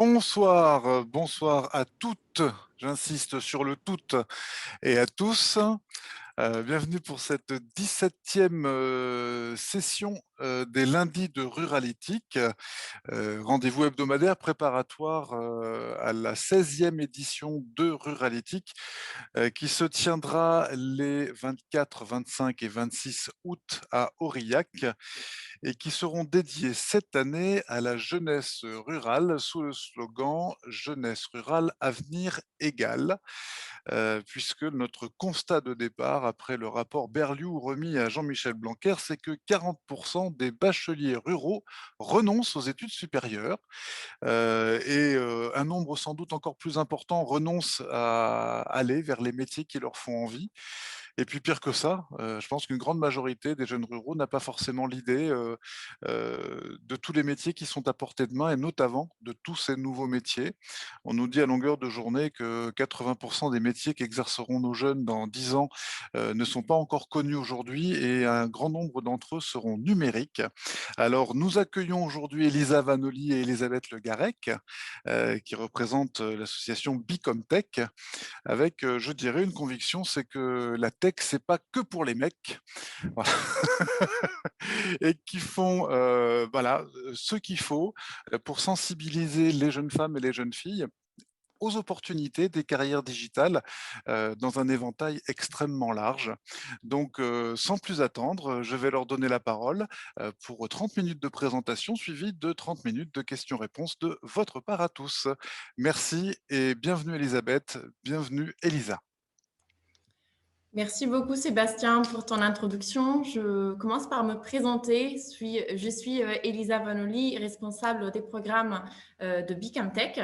Bonsoir, bonsoir à toutes, j'insiste sur le toutes et à tous. Bienvenue pour cette 17e session des lundis de Ruralytique, rendez-vous hebdomadaire préparatoire à la 16e édition de Ruralytique qui se tiendra les 24, 25 et 26 août à Aurillac et qui seront dédiés cette année à la jeunesse rurale sous le slogan Jeunesse rurale, avenir égal, puisque notre constat de départ après le rapport Berliou remis à Jean-Michel Blanquer, c'est que 40% des bacheliers ruraux renoncent aux études supérieures et un nombre sans doute encore plus important renonce à aller vers les métiers qui leur font envie. Et puis pire que ça, je pense qu'une grande majorité des jeunes ruraux n'a pas forcément l'idée de tous les métiers qui sont à portée de main et notamment de tous ces nouveaux métiers. On nous dit à longueur de journée que 80% des métiers qu'exerceront nos jeunes dans 10 ans ne sont pas encore connus aujourd'hui et un grand nombre d'entre eux seront numériques. Alors nous accueillons aujourd'hui Elisa Vanoli et Elisabeth Le Garec qui représentent l'association Bicomtech avec, je dirais, une conviction, c'est que la tech, c'est pas que pour les mecs, voilà. Et qui font voilà, ce qu'il faut pour sensibiliser les jeunes femmes et les jeunes filles aux opportunités des carrières digitales dans un éventail extrêmement large. Donc, sans plus attendre, je vais leur donner la parole pour 30 minutes de présentation suivies de 30 minutes de questions-réponses de votre part à tous. Merci et bienvenue Elisabeth, bienvenue Elisa. Merci beaucoup Sébastien pour ton introduction. Je commence par me présenter. Je suis Elisa Vanoli, responsable des programmes de Bicamtech.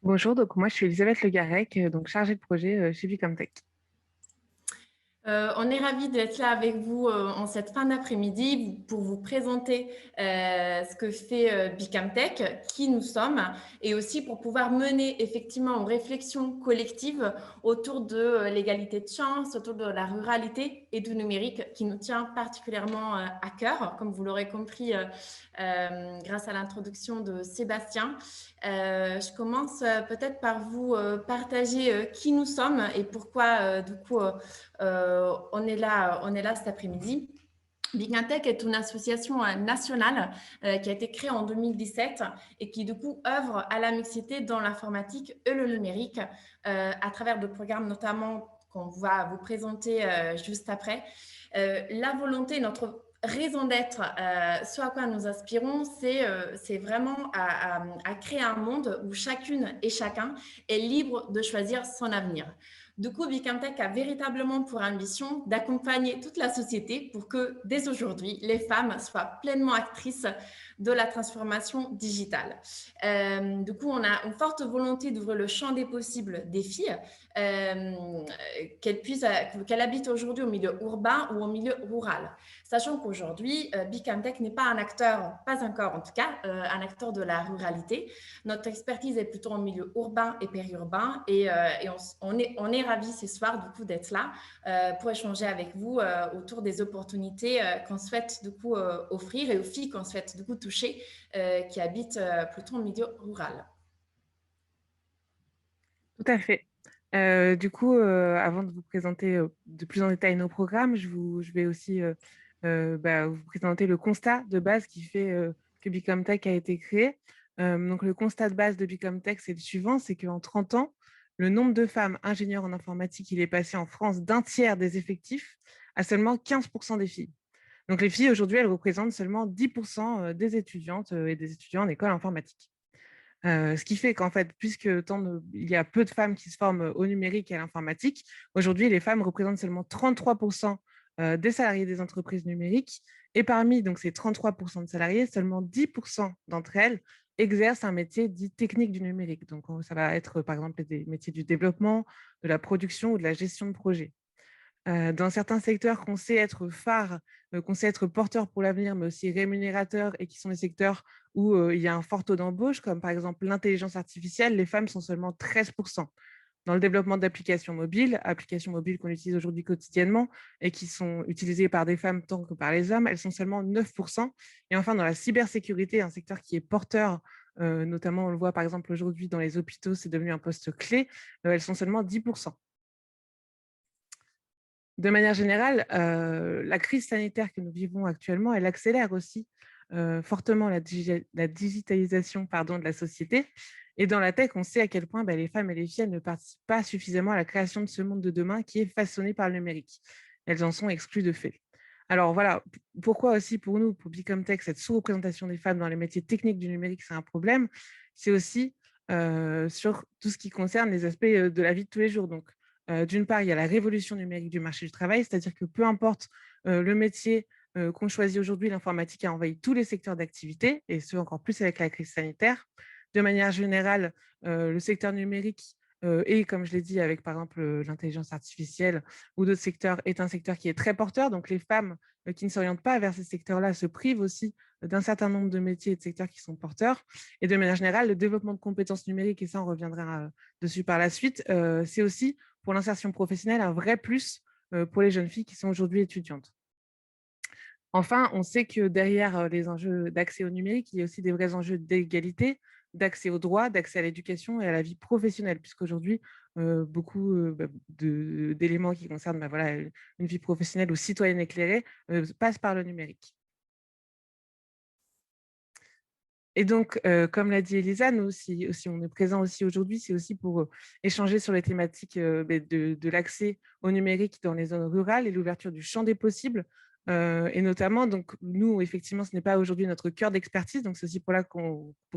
Bonjour, donc moi je suis Elisabeth Le Garec, donc chargée de projet chez Bicomtech. On est ravis d'être là avec vous en cette fin d'après-midi pour vous présenter ce que fait Bicamtech, qui nous sommes, et aussi pour pouvoir mener effectivement une réflexion collective autour de l'égalité de chance, autour de la ruralité et du numérique qui nous tient particulièrement à cœur, comme vous l'aurez compris grâce à l'introduction de Sébastien. Je commence peut-être par vous partager qui nous sommes et pourquoi du coup on est là cet après-midi. Bicamtech est une association nationale qui a été créée en 2017 et qui du coup œuvre à la mixité dans l'informatique et le numérique à travers de programmes notamment qu'on va vous présenter juste après. La volonté, notre raison d'être, ce à quoi nous aspirons, c'est vraiment à créer un monde où chacune et chacun est libre de choisir son avenir. Du coup, Bicamtech a véritablement pour ambition d'accompagner toute la société pour que, dès aujourd'hui, les femmes soient pleinement actrices de la transformation digitale. Du coup, on a une forte volonté d'ouvrir le champ des possibles des filles, qu'elles habitent aujourd'hui au milieu urbain ou au milieu rural. Sachant qu'aujourd'hui, Bicamtech n'est pas un acteur, pas encore en tout cas, un acteur de la ruralité. Notre expertise est plutôt en milieu urbain et périurbain et on est ravis ce soir du coup d'être là pour échanger avec vous autour des opportunités qu'on souhaite du coup offrir et aux filles qu'on souhaite du coup toucher qui habitent plutôt en milieu rural. Tout à fait. Du coup, avant de vous présenter de plus en détail nos programmes, je vais aussi vous présenter le constat de base qui fait que Bicomtech a été créé. Donc, le constat de base de Bicomtech, c'est le suivant, c'est qu'en 30 ans, le nombre de femmes ingénieures en informatique, il est passé en France d'un tiers des effectifs à seulement 15% des filles. Donc, les filles, aujourd'hui, elles représentent seulement 10% des étudiantes et des étudiants en école informatique. Ce qui fait qu'en fait, puisque il y a peu de femmes qui se forment au numérique et à l'informatique, aujourd'hui, les femmes représentent seulement 33% des salariés des entreprises numériques. Et parmi donc, ces 33% de salariés, seulement 10% d'entre elles exercent un métier dit technique du numérique. Donc, ça va être, par exemple, des métiers du développement, de la production ou de la gestion de projet. Dans certains secteurs qu'on sait être phares, qu'on sait être porteurs pour l'avenir, mais aussi rémunérateurs et qui sont des secteurs où il y a un fort taux d'embauche, comme par exemple l'intelligence artificielle, les femmes sont seulement 13%. Dans le développement d'applications mobiles qu'on utilise aujourd'hui quotidiennement et qui sont utilisées par des femmes tant que par les hommes, elles sont seulement 9%. Et enfin, dans la cybersécurité, un secteur qui est porteur notamment on le voit par exemple aujourd'hui dans les hôpitaux, c'est devenu un poste clé, elles sont seulement 10%. De manière générale, la crise sanitaire que nous vivons actuellement, elle accélère aussi fortement la digitalisation de la société. Et dans la tech, on sait à quel point les femmes et les filles ne participent pas suffisamment à la création de ce monde de demain qui est façonné par le numérique. Elles en sont exclues de fait. Alors voilà, pourquoi aussi pour nous, pour Bicomtech, cette sous-représentation des femmes dans les métiers techniques du numérique, c'est un problème. C'est aussi sur tout ce qui concerne les aspects de la vie de tous les jours. Donc, d'une part, il y a la révolution numérique du marché du travail, c'est-à-dire que peu importe le métier qu'on choisit aujourd'hui, l'informatique a envahi tous les secteurs d'activité, et ce, encore plus avec la crise sanitaire. De manière générale, le secteur numérique et, comme je l'ai dit, avec par exemple l'intelligence artificielle ou d'autres secteurs, est un secteur qui est très porteur. Donc, les femmes qui ne s'orientent pas vers ces secteurs-là se privent aussi d'un certain nombre de métiers et de secteurs qui sont porteurs. Et de manière générale, le développement de compétences numériques, et ça, on reviendra dessus par la suite, c'est aussi pour l'insertion professionnelle un vrai plus pour les jeunes filles qui sont aujourd'hui étudiantes. Enfin, on sait que derrière les enjeux d'accès au numérique, il y a aussi des vrais enjeux d'égalité, d'accès aux droits, d'accès à l'éducation et à la vie professionnelle, puisqu'aujourd'hui, beaucoup d'éléments qui concernent une vie professionnelle ou citoyenne éclairée passent par le numérique. Et donc, comme l'a dit Elisa, nous aussi on est présent aussi aujourd'hui, c'est aussi pour échanger sur les thématiques de l'accès au numérique dans les zones rurales et l'ouverture du champ des possibles. Et notamment, donc, nous, effectivement, ce n'est pas aujourd'hui notre cœur d'expertise, donc c'est aussi pour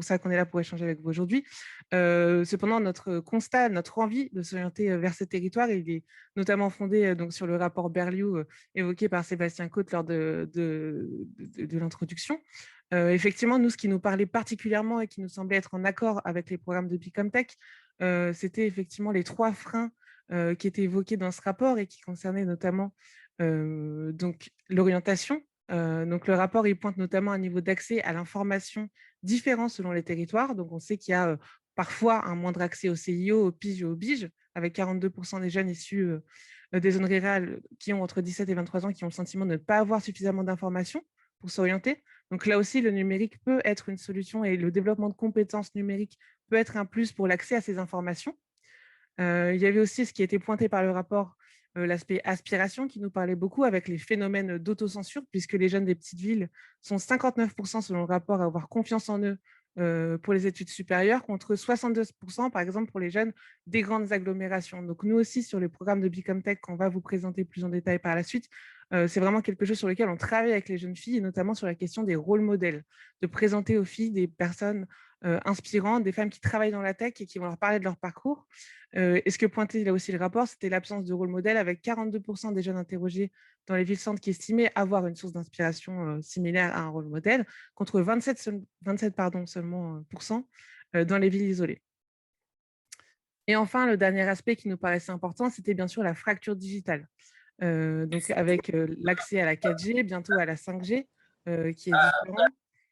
ça qu'on est là pour échanger avec vous aujourd'hui. Cependant, notre constat, notre envie de s'orienter vers ces territoires, il est notamment fondé donc, sur le rapport Berliou évoqué par Sébastien Côte lors de l'introduction. Effectivement, nous, ce qui nous parlait particulièrement et qui nous semblait être en accord avec les programmes de Bicomtech, c'était effectivement les 3 freins qui étaient évoqués dans ce rapport et qui concernaient notamment donc l'orientation. Donc le rapport, il pointe notamment un niveau d'accès à l'information différent selon les territoires. Donc on sait qu'il y a parfois un moindre accès au CIO, au PIGE et au BIGE, avec 42% des jeunes issus des zones rurales qui ont entre 17 et 23 ans qui ont le sentiment de ne pas avoir suffisamment d'informations pour s'orienter. Donc là aussi, le numérique peut être une solution et le développement de compétences numériques peut être un plus pour l'accès à ces informations. Il y avait aussi ce qui a été pointé par le rapport, l'aspect aspiration qui nous parlait beaucoup avec les phénomènes d'autocensure, puisque les jeunes des petites villes sont 59% selon le rapport à avoir confiance en eux pour les études supérieures, contre 62% par exemple pour les jeunes des grandes agglomérations. Donc nous aussi, sur les programmes de Bicomtech qu'on va vous présenter plus en détail par la suite, c'est vraiment quelque chose sur lequel on travaille avec les jeunes filles, et notamment sur la question des rôles modèles, de présenter aux filles des personnes inspirantes, des femmes qui travaillent dans la tech et qui vont leur parler de leur parcours. Et ce que pointait là aussi le rapport, c'était l'absence de rôle modèle, avec 42% des jeunes interrogés dans les villes-centres qui estimaient avoir une source d'inspiration similaire à un rôle modèle, contre 27 seulement dans les villes isolées. Et enfin, le dernier aspect qui nous paraissait important, c'était bien sûr la fracture digitale. Donc avec l'accès à la 4G, bientôt à la 5G, qui est différent.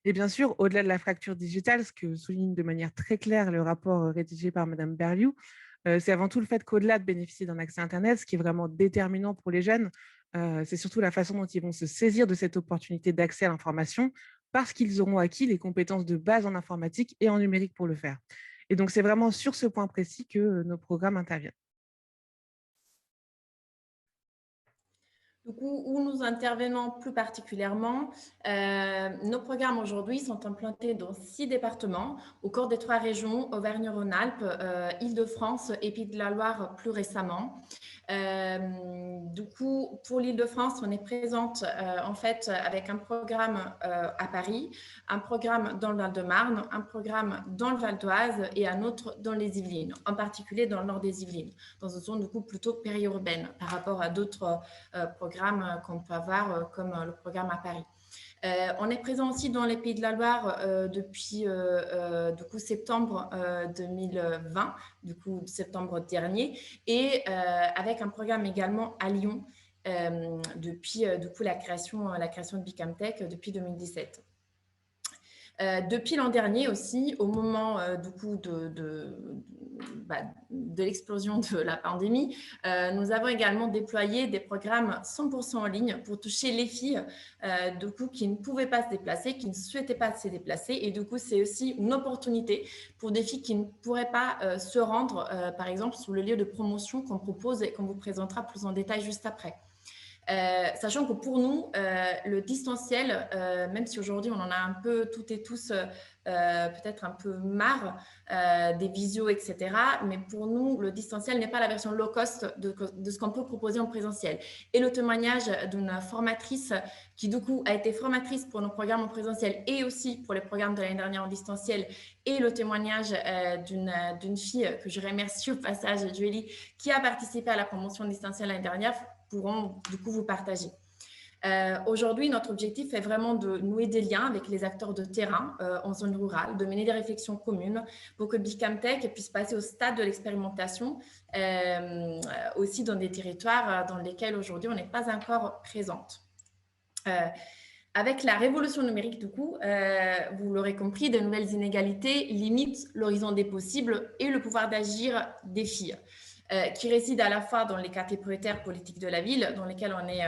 Et bien sûr, au-delà de la fracture digitale, ce que souligne de manière très claire le rapport rédigé par Madame Berliou, c'est avant tout le fait qu'au-delà de bénéficier d'un accès Internet, ce qui est vraiment déterminant pour les jeunes, c'est surtout la façon dont ils vont se saisir de cette opportunité d'accès à l'information, parce qu'ils auront acquis les compétences de base en informatique et en numérique pour le faire. Et donc, c'est vraiment sur ce point précis que nos programmes interviennent. Du coup, où nous intervenons plus particulièrement, nos programmes aujourd'hui sont implantés dans 6 départements, au cœur des 3 régions, Auvergne-Rhône-Alpes, Île-de-France et Pays de la Loire plus récemment. Du coup, pour l'Île-de-France, on est présente en fait avec un programme à Paris, un programme dans le Val-de-Marne, un programme dans le Val d'Oise et un autre dans les Yvelines, en particulier dans le nord des Yvelines, dans une zone du coup plutôt périurbaine par rapport à d'autres programmes qu'on peut avoir comme le programme à Paris. On est présent aussi dans les Pays de la Loire depuis du coup septembre 2020, du coup septembre dernier, et avec un programme également à Lyon depuis du coup la création de Bicomtech depuis 2017. Depuis l'an dernier aussi, au moment du coup de l'explosion de la pandémie, nous avons également déployé des programmes 100% en ligne pour toucher les filles du coup, qui ne pouvaient pas se déplacer, qui ne souhaitaient pas se déplacer. Et du coup, c'est aussi une opportunité pour des filles qui ne pourraient pas se rendre, par exemple, sur le lieu de promotion qu'on propose et qu'on vous présentera plus en détail juste après. Sachant que pour nous, le distanciel, même si aujourd'hui on en a un peu toutes et tous peut-être un peu marre des visios, etc. Mais pour nous, le distanciel n'est pas la version low cost de ce qu'on peut proposer en présentiel. Et le témoignage d'une formatrice qui du coup a été formatrice pour nos programmes en présentiel et aussi pour les programmes de l'année dernière en distanciel, et le témoignage d'une fille que je remercie au passage, Julie, qui a participé à la promotion distancielle l'année dernière, pourront du coup vous partager. Aujourd'hui, notre objectif est vraiment de nouer des liens avec les acteurs de terrain en zone rurale, de mener des réflexions communes pour que Bicamtech puisse passer au stade de l'expérimentation, aussi dans des territoires dans lesquels aujourd'hui on n'est pas encore présente. Avec la révolution numérique, du coup, vous l'aurez compris, de nouvelles inégalités limitent l'horizon des possibles et le pouvoir d'agir des filles. Qui résident à la fois dans les quartiers prioritaires politiques de la ville, dans lesquels on est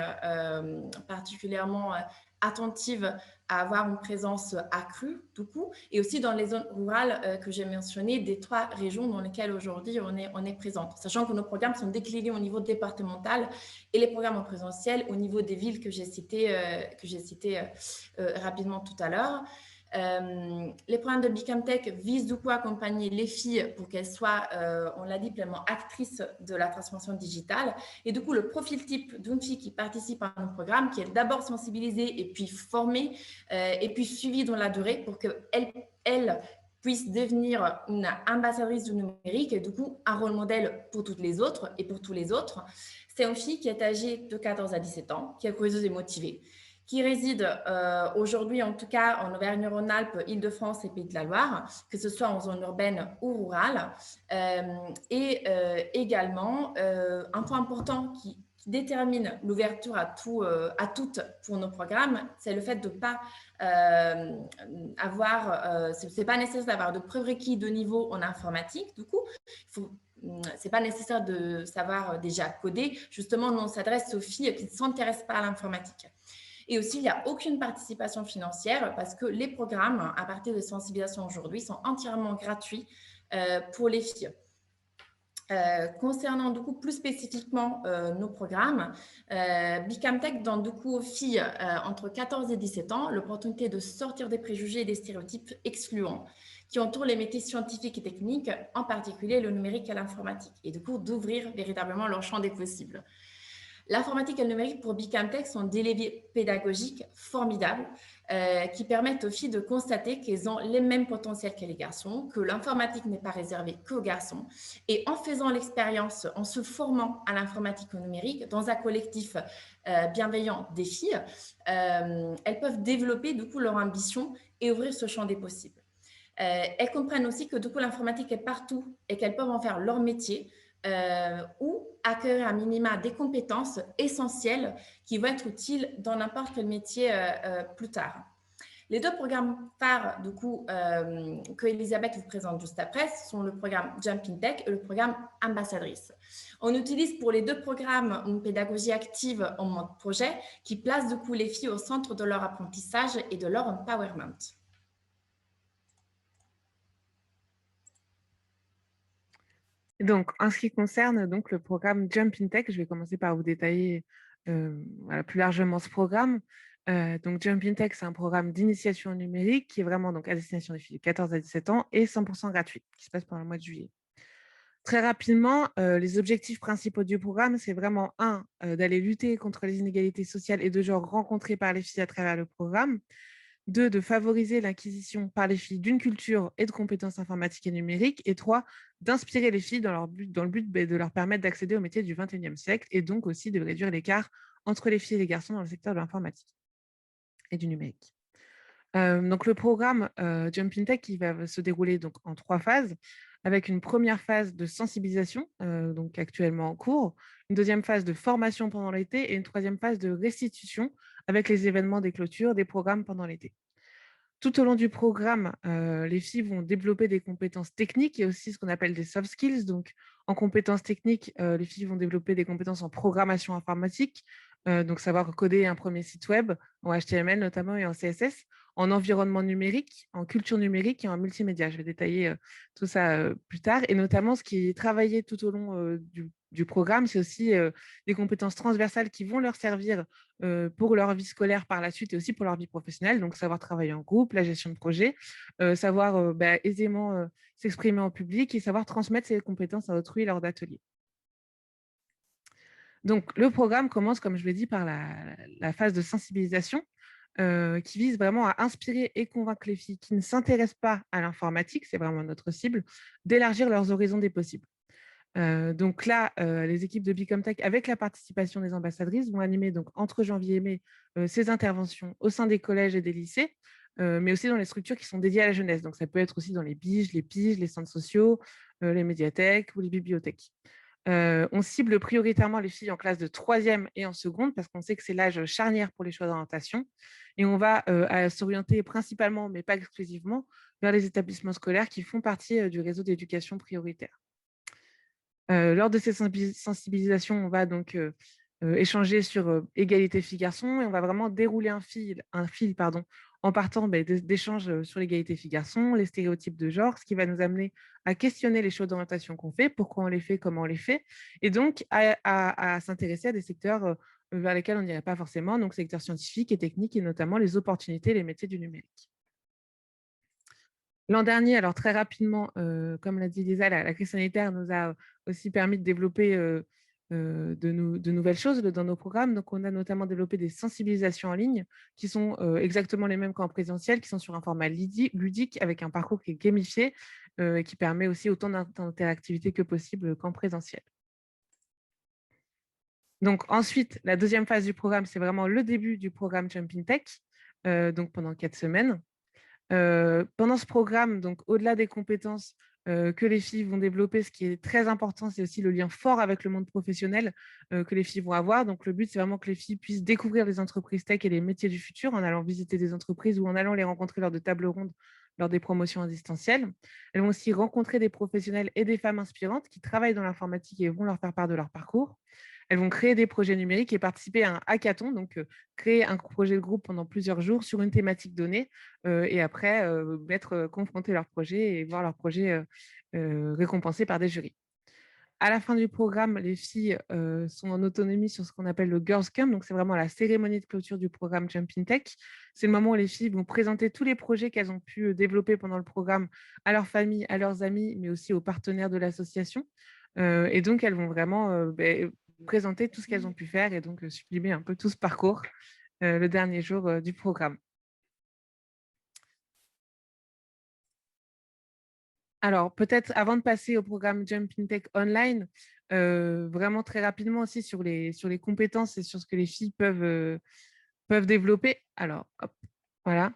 particulièrement attentive à avoir une présence accrue, du coup, et aussi dans les zones rurales que j'ai mentionnées, des 3 régions dans lesquelles aujourd'hui on est présente. Sachant que nos programmes sont déclinés au niveau départemental et les programmes en présentiel au niveau des villes que j'ai citées rapidement tout à l'heure. Les programmes de Bicamtech visent du coup à accompagner les filles pour qu'elles soient, on l'a dit, pleinement actrices de la transformation digitale. Et du coup, le profil type d'une fille qui participe à un programme, qui est d'abord sensibilisée et puis formée et puis suivie dans la durée pour qu'elle puisse devenir une ambassadrice du numérique et du coup un rôle modèle pour toutes les autres et pour tous les autres. C'est une fille qui est âgée de 14 à 17 ans, qui est curieuse et motivée, qui réside aujourd'hui, en tout cas, en Auvergne-Rhône-Alpes, Île-de-France et Pays de la Loire, que ce soit en zone urbaine ou rurale. Et également, un point important qui détermine l'ouverture à toutes pour nos programmes, c'est le fait de ne pas avoir, c'est pas nécessaire d'avoir de prérequis de niveau en informatique, du coup, c'est pas nécessaire de savoir déjà coder. Justement, nous, on s'adresse aux filles qui ne s'intéressent pas à l'informatique. Et aussi, il n'y a aucune participation financière parce que les programmes, à partir de sensibilisation aujourd'hui, sont entièrement gratuits pour les filles. Concernant du coup plus spécifiquement nos programmes, Bicamtech donne du coup aux filles entre 14 et 17 ans l'opportunité de sortir des préjugés et des stéréotypes excluants qui entourent les métiers scientifiques et techniques, en particulier le numérique et l'informatique, et du coup d'ouvrir véritablement leur champ des possibles. L'informatique et le numérique pour Bicamtech sont des leviers pédagogiques formidables qui permettent aux filles de constater qu'elles ont les mêmes potentiels que les garçons, que l'informatique n'est pas réservée qu'aux garçons. Et en faisant l'expérience, en se formant à l'informatique et au numérique dans un collectif bienveillant des filles, elles peuvent développer du coup leur ambition et ouvrir ce champ des possibles. Elles comprennent aussi que du coup l'informatique est partout et qu'elles peuvent en faire leur métier, ou acquérir à minima des compétences essentielles qui vont être utiles dans n'importe quel métier plus tard. Les 2 programmes phares du coup, que Elisabeth vous présente juste après sont le programme Jumping Tech et le programme Ambassadrice. On utilise pour les 2 programmes une pédagogie active en mode projet qui place du coup les filles au centre de leur apprentissage et de leur empowerment. Donc, en ce qui concerne donc, le programme Jumping Tech, je vais commencer par vous détailler voilà, plus largement ce programme. Donc, Jumping Tech, c'est un programme d'initiation numérique qui est vraiment donc, à destination des filles de 14 à 17 ans et 100% gratuit, qui se passe pendant le mois de juillet. Très rapidement, les objectifs principaux du programme, c'est vraiment d'aller lutter contre les inégalités sociales et de genre rencontrées par les filles à travers le programme. 2, de favoriser l'acquisition par les filles d'une culture et de compétences informatiques et numériques. Et 3, d'inspirer les filles dans le but de leur permettre d'accéder aux métiers du XXIe siècle et donc aussi de réduire l'écart entre les filles et les garçons dans le secteur de l'informatique et du numérique. Donc le programme Jumping Tech qui va se dérouler donc en 3 phases, avec une première phase de sensibilisation, donc actuellement en cours, une deuxième phase de formation pendant l'été et une troisième phase de restitution avec les événements des clôtures des programmes pendant l'été. Tout au long du programme, les filles vont développer des compétences techniques et aussi ce qu'on appelle des soft skills. Donc, en compétences techniques, les filles vont développer des compétences en programmation informatique, donc savoir coder un premier site web en HTML notamment et en CSS, en environnement numérique, en culture numérique et en multimédia. Je vais détailler tout ça plus tard. Et notamment, ce qui est travaillé tout au long du programme, c'est aussi des compétences transversales qui vont leur servir pour leur vie scolaire par la suite et aussi pour leur vie professionnelle. Donc, savoir travailler en groupe, la gestion de projet, savoir aisément s'exprimer en public et savoir transmettre ses compétences à autrui lors d'ateliers. Donc, le programme commence, comme je l'ai dit, par la phase de sensibilisation qui vise vraiment à inspirer et convaincre les filles qui ne s'intéressent pas à l'informatique, c'est vraiment notre cible, d'élargir leurs horizons des possibles. Donc là, les équipes de Bicomtech, avec la participation des ambassadrices, vont animer donc, entre janvier et mai ces interventions au sein des collèges et des lycées, mais aussi dans les structures qui sont dédiées à la jeunesse. Donc ça peut être aussi dans les biges, les piges, les centres sociaux, les médiathèques ou les bibliothèques. On cible prioritairement les filles en classe de 3e et en seconde parce qu'on sait que c'est l'âge charnière pour les choix d'orientation. Et on va s'orienter principalement, mais pas exclusivement, vers les établissements scolaires qui font partie du réseau d'éducation prioritaire. Lors de ces sensibilisations, on va donc échanger sur égalité filles-garçons et on va vraiment dérouler un fil en partant d'échanges sur l'égalité filles-garçons, les stéréotypes de genre, ce qui va nous amener à questionner les choix d'orientation qu'on fait, pourquoi on les fait, comment on les fait, et donc à s'intéresser à des secteurs vers lesquels on n'irait pas forcément, donc secteurs scientifiques et techniques, et notamment les opportunités et les métiers du numérique. L'an dernier, alors très rapidement, comme l'a dit Lisa, la crise sanitaire nous a aussi permis de développer de nouvelles choses dans nos programmes. Donc, on a notamment développé des sensibilisations en ligne qui sont exactement les mêmes qu'en présentiel, qui sont sur un format ludique avec un parcours qui est gamifié et qui permet aussi autant d'interactivité que possible qu'en présentiel. Donc ensuite, la deuxième phase du programme, c'est vraiment le début du programme Jumping Tech, donc pendant 4 semaines. Pendant ce programme, donc au-delà des compétences que les filles vont développer, ce qui est très important, c'est aussi le lien fort avec le monde professionnel que les filles vont avoir. Donc le but, c'est vraiment que les filles puissent découvrir les entreprises tech et les métiers du futur en allant visiter des entreprises ou en allant les rencontrer lors de tables rondes, lors des promotions en distanciel. Elles vont aussi rencontrer des professionnels et des femmes inspirantes qui travaillent dans l'informatique et vont leur faire part de leur parcours. Elles vont créer des projets numériques et participer à un hackathon, donc créer un projet de groupe pendant plusieurs jours sur une thématique donnée et après être confrontés à leur projet et voir leur projet récompensé par des jurys. À la fin du programme, les filles sont en autonomie sur ce qu'on appelle le Girls Camp. Donc, c'est vraiment la cérémonie de clôture du programme Jumping Tech. C'est le moment où les filles vont présenter tous les projets qu'elles ont pu développer pendant le programme à leur famille, à leurs amis, mais aussi aux partenaires de l'association. Et donc, elles vont vraiment présenter tout ce qu'elles ont pu faire et donc sublimer un peu tout ce parcours le dernier jour du programme. Alors, peut-être avant de passer au programme Jumping Tech Online, vraiment très rapidement aussi sur les compétences et sur ce que les filles peuvent développer. Alors, hop, voilà.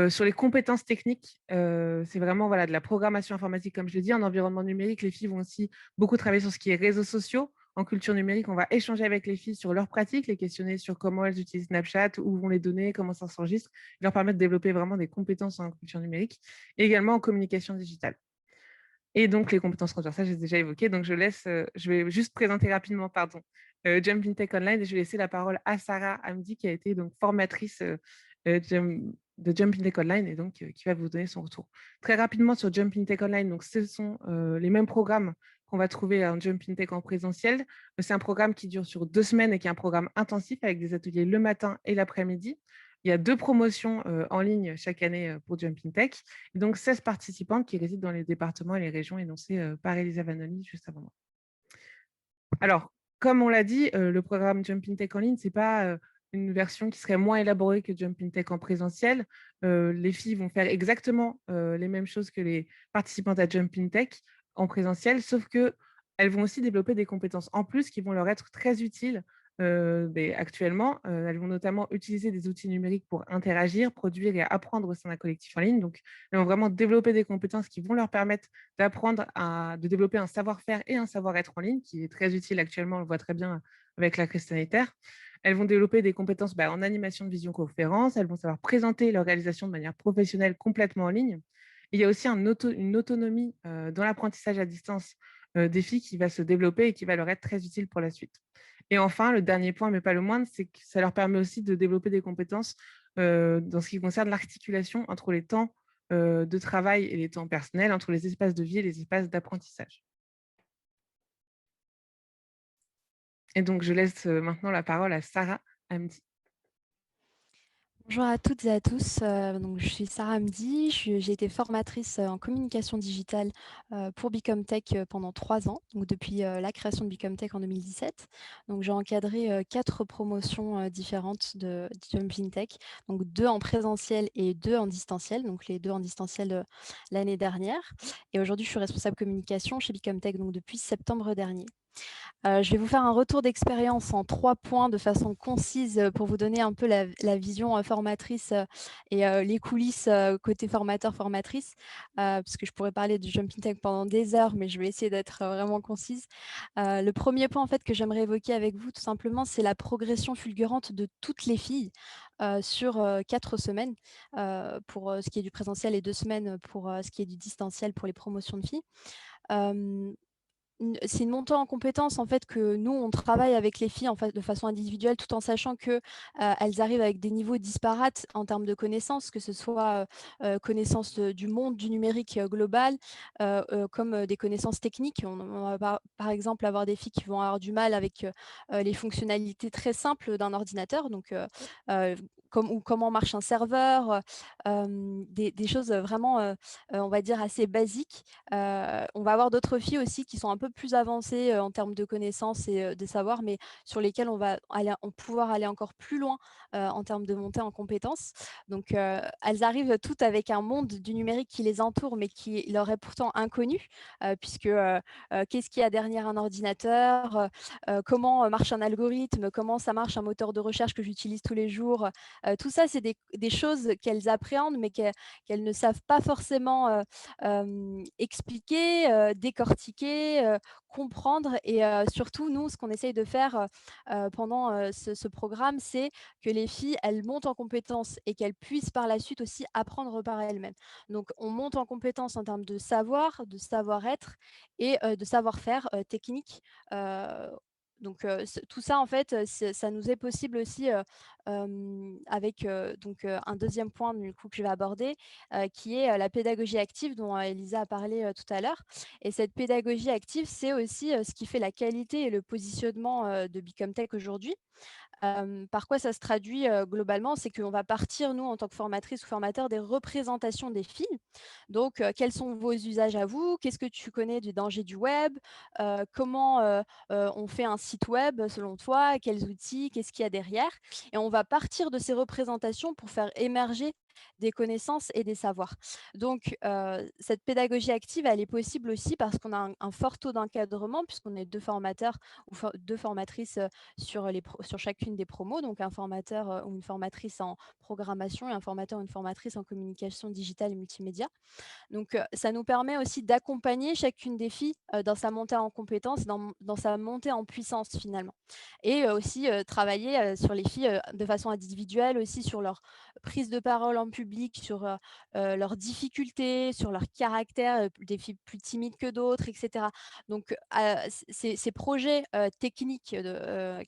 Sur les compétences techniques, c'est vraiment de la programmation informatique, comme je l'ai dit. En environnement numérique, les filles vont aussi beaucoup travailler sur ce qui est réseaux sociaux. En culture numérique, on va échanger avec les filles sur leurs pratiques, les questionner sur comment elles utilisent Snapchat, où vont les données, comment ça s'enregistre, leur permettre de développer vraiment des compétences en culture numérique, et également en communication digitale. Et donc, les compétences transversales, j'ai déjà évoqué. Donc, je vais juste présenter rapidement, Jumping Tech Online et je vais laisser la parole à Sarah Hamdi, qui a été donc formatrice de Jumping Tech Online et donc qui va vous donner son retour. Très rapidement sur Jumping Tech Online, donc ce sont les mêmes programmes qu'on va trouver en Jumping Tech en présentiel. C'est un programme qui dure sur 2 semaines et qui est un programme intensif avec des ateliers le matin et l'après-midi. Il y a 2 promotions en ligne chaque année pour Jumping Tech. Et donc, 16 participantes qui résident dans les départements et les régions énoncées par Elisa Vanoni juste avant moi. Alors, comme on l'a dit, le programme Jumping Tech en ligne, ce n'est pas une version qui serait moins élaborée que Jumping Tech en présentiel. Les filles vont faire exactement les mêmes choses que les participantes à Jumping Tech en présentiel, sauf qu'elles vont aussi développer des compétences en plus qui vont leur être très utiles actuellement. Elles vont notamment utiliser des outils numériques pour interagir, produire et apprendre au sein d'un collectif en ligne. Donc, elles vont vraiment développer des compétences qui vont leur permettre de développer un savoir-faire et un savoir-être en ligne, qui est très utile actuellement, on le voit très bien avec la crise sanitaire. Elles vont développer des compétences en animation de visioconférence, elles vont savoir présenter leur réalisation de manière professionnelle complètement en ligne. Et il y a aussi une autonomie dans l'apprentissage à distance des filles qui va se développer et qui va leur être très utile pour la suite. Et enfin, le dernier point, mais pas le moindre, c'est que ça leur permet aussi de développer des compétences dans ce qui concerne l'articulation entre les temps de travail et les temps personnels, entre les espaces de vie et les espaces d'apprentissage. Et donc, je laisse maintenant la parole à Sarah Hamdi. Bonjour à toutes et à tous, donc je suis Sarah Hamdi, j'ai été formatrice en communication digitale pour Become Tech pendant 3 ans, donc depuis la création de Become Tech en 2017. Donc j'ai encadré 4 promotions différentes de Jumping Tech, donc 2 en présentiel et 2 en distanciel, donc les 2 en distanciel l'année dernière. Et aujourd'hui, je suis responsable communication chez Become Tech donc depuis septembre dernier. Je vais vous faire un retour d'expérience en 3 points de façon concise pour vous donner un peu la vision formatrice et les coulisses côté formateur-formatrice, parce que je pourrais parler du Jumping Tech pendant des heures, mais je vais essayer d'être vraiment concise. Le premier point en fait, que j'aimerais évoquer avec vous, tout simplement, c'est la progression fulgurante de toutes les filles sur 4 semaines pour ce qui est du présentiel et 2 semaines pour ce qui est du distanciel pour les promotions de filles. C'est une montée en compétences en fait que nous on travaille avec les filles en fait de façon individuelle, tout en sachant que elles arrivent avec des niveaux disparates en termes de connaissances, que ce soit connaissances du monde du numérique global, comme des connaissances techniques. On va par exemple avoir des filles qui vont avoir du mal avec les fonctionnalités très simples d'un ordinateur, donc comment marche un serveur, des choses vraiment on va dire assez basiques. On va avoir d'autres filles aussi qui sont un peu plus avancées en termes de connaissances et de savoir, mais sur lesquelles on va pouvoir aller encore plus loin en termes de montée en compétences. Donc, elles arrivent toutes avec un monde du numérique qui les entoure, mais qui leur est pourtant inconnu, puisque qu'est-ce qu'il y a derrière un ordinateur, comment marche un algorithme, comment ça marche un moteur de recherche que j'utilise tous les jours. Tout ça, c'est des choses qu'elles appréhendent, mais qu'elles ne savent pas forcément expliquer, décortiquer, comprendre. Et surtout, nous, ce qu'on essaye de faire pendant ce programme, c'est que les filles, elles montent en compétences et qu'elles puissent par la suite aussi apprendre par elles-mêmes. Donc, on monte en compétences en termes de savoir, de savoir-être et de savoir-faire technique. Donc, tout ça, en fait, ça nous est possible aussi avec un deuxième point du coup, que je vais aborder, qui est la pédagogie active dont Elisa a parlé tout à l'heure. Et cette pédagogie active, c'est aussi ce qui fait la qualité et le positionnement de Become Tech aujourd'hui. Par quoi ça se traduit globalement? C'est qu'on va partir, nous, en tant que formatrice ou formateur, des représentations des filles. Donc, quels sont vos usages à vous? Qu'est-ce que tu connais du danger du web? Comment on fait un site web selon toi? Quels outils? Qu'est-ce qu'il y a derrière? Et on va partir de ces représentations pour faire émerger des connaissances et des savoirs. Donc, cette pédagogie active, elle est possible aussi parce qu'on a un fort taux d'encadrement, puisqu'on est 2 formateurs ou 2 formatrices sur chacune des promos, donc un formateur ou une formatrice en programmation et un formateur ou une formatrice en communication digitale et multimédia. Donc, ça nous permet aussi d'accompagner chacune des filles dans sa montée en compétences, dans sa montée en puissance finalement. Et aussi travailler sur les filles de façon individuelle, aussi sur leur prise de parole en public, sur leurs difficultés, sur leur caractère, des filles plus timides que d'autres, etc. Donc, ces projets techniques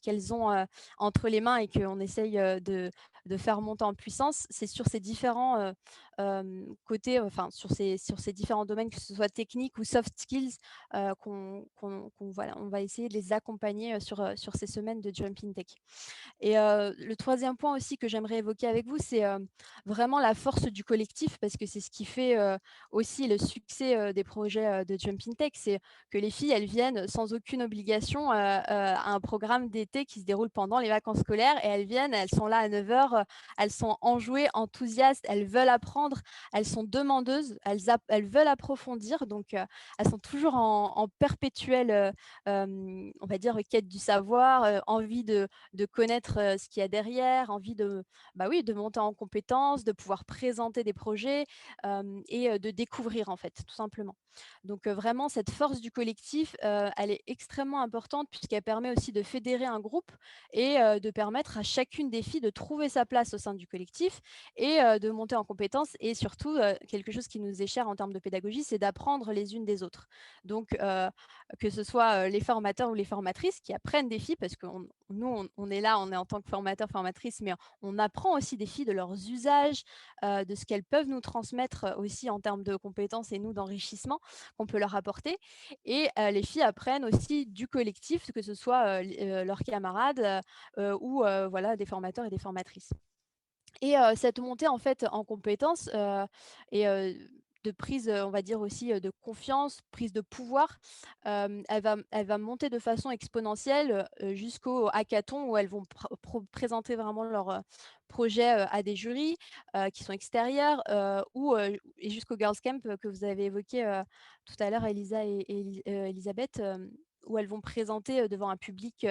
qu'elles ont entre les mains et qu'on essaye de faire monter en puissance, c'est sur ces différents côtés, enfin sur ces différents domaines, que ce soit technique ou soft skills, on va essayer de les accompagner sur ces semaines de Jumping Tech. Et le troisième point aussi que j'aimerais évoquer avec vous, c'est vraiment la force du collectif, parce que c'est ce qui fait aussi le succès des projets de Jumping Tech, c'est que les filles, elles viennent sans aucune obligation à un programme d'été qui se déroule pendant les vacances scolaires, et elles sont là à 9 h elles sont enjouées, enthousiastes, elles veulent apprendre, elles sont demandeuses, elles veulent approfondir. Donc, elles sont toujours en perpétuelle, on va dire, quête du savoir, envie de connaître ce qu'il y a derrière, envie oui, de monter en compétences, de pouvoir présenter des projets et de découvrir, en fait, tout simplement. Donc, vraiment, cette force du collectif, elle est extrêmement importante puisqu'elle permet aussi de fédérer un groupe et de permettre à chacune des filles de trouver sa place au sein du collectif et de monter en compétences. Et surtout, quelque chose qui nous est cher en termes de pédagogie, c'est d'apprendre les unes des autres. Donc, que ce soit les formateurs ou les formatrices qui apprennent des filles, parce que nous, on est là, on est en tant que formateur, formatrice, mais on apprend aussi des filles de leurs usages, de ce qu'elles peuvent nous transmettre aussi en termes de compétences et nous d'enrichissement qu'on peut leur apporter. Et les filles apprennent aussi du collectif, que ce soit leurs camarades ou voilà, des formateurs et des formatrices. Et cette montée en fait en compétences et de prise, on va dire aussi de confiance, prise de pouvoir, elle va monter de façon exponentielle jusqu'au hackathon où elles vont présenter vraiment leur projet à des jurys qui sont extérieurs et jusqu'au Girls Camp que vous avez évoqué tout à l'heure, Elisa et Elisabeth, où elles vont présenter devant un public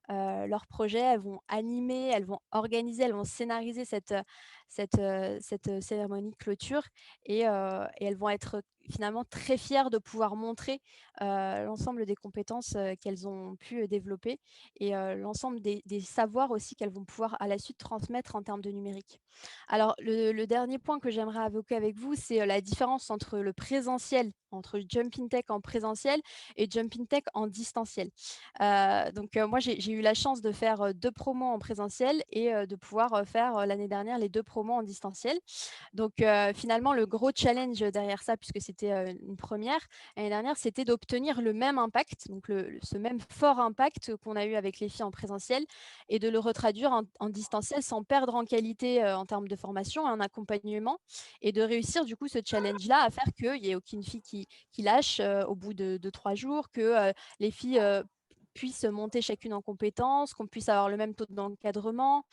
leur projet, elles vont animer, elles vont organiser, elles vont scénariser cette cérémonie de clôture et elles vont être finalement très fières de pouvoir montrer l'ensemble des compétences qu'elles ont pu développer et l'ensemble des savoirs aussi qu'elles vont pouvoir à la suite transmettre en termes de numérique. Alors, le dernier point que j'aimerais évoquer avec vous, c'est la différence entre le présentiel, entre Jumping Tech en présentiel et Jumping Tech en distanciel. Donc, moi, j'ai eu la chance de faire 2 promos en présentiel et de pouvoir faire l'année dernière les 2 promos en distanciel. Donc, finalement, le gros challenge derrière ça, puisque c'était une première, l'année dernière, c'était d'obtenir le même impact, donc ce même fort impact qu'on a eu avec les filles en présentiel et de le retraduire en distanciel sans perdre en qualité en termes de formation, en accompagnement et de réussir du coup ce challenge-là à faire qu'il n'y ait aucune fille qui lâche au bout de 3 jours, que les filles puissent monter chacune en compétences, qu'on puisse avoir le même taux d'encadrement,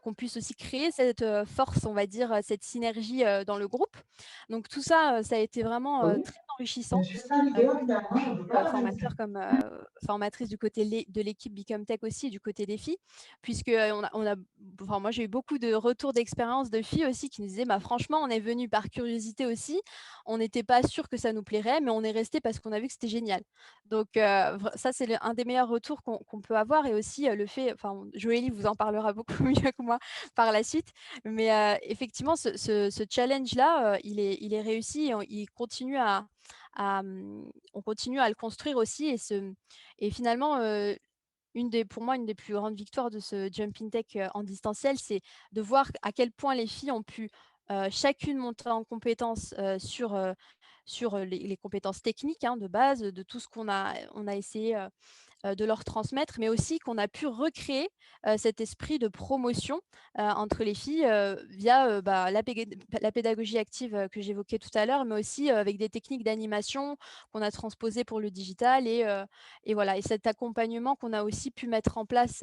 qu'on puisse aussi créer cette force, on va dire, cette synergie dans le groupe. Donc tout ça, ça a été vraiment très enrichissant formateur comme formatrice du côté de l'équipe Become Tech aussi, du côté des filles, puisque enfin, moi j'ai eu beaucoup de retours d'expérience de filles aussi qui nous disaient bah, franchement on est venu par curiosité aussi, on n'était pas sûr que ça nous plairait, mais on est resté parce qu'on a vu que c'était génial. Donc ça c'est un des meilleurs retours qu'on peut avoir et aussi le fait, enfin Joélie vous en parlera beaucoup mieux que moi par la suite, mais effectivement ce challenge-là, il est réussi, il continue on continue à le construire aussi et finalement, pour moi, une des plus grandes victoires de ce Jumping Tech en distanciel, c'est de voir à quel point les filles ont pu chacune monter en compétences sur les compétences techniques hein, de base, de tout ce on a essayé de leur transmettre, mais aussi qu'on a pu recréer cet esprit de promotion entre les filles via la pédagogie active que j'évoquais tout à l'heure, mais aussi avec des techniques d'animation qu'on a transposées pour le digital et voilà, et cet accompagnement qu'on a aussi pu mettre en place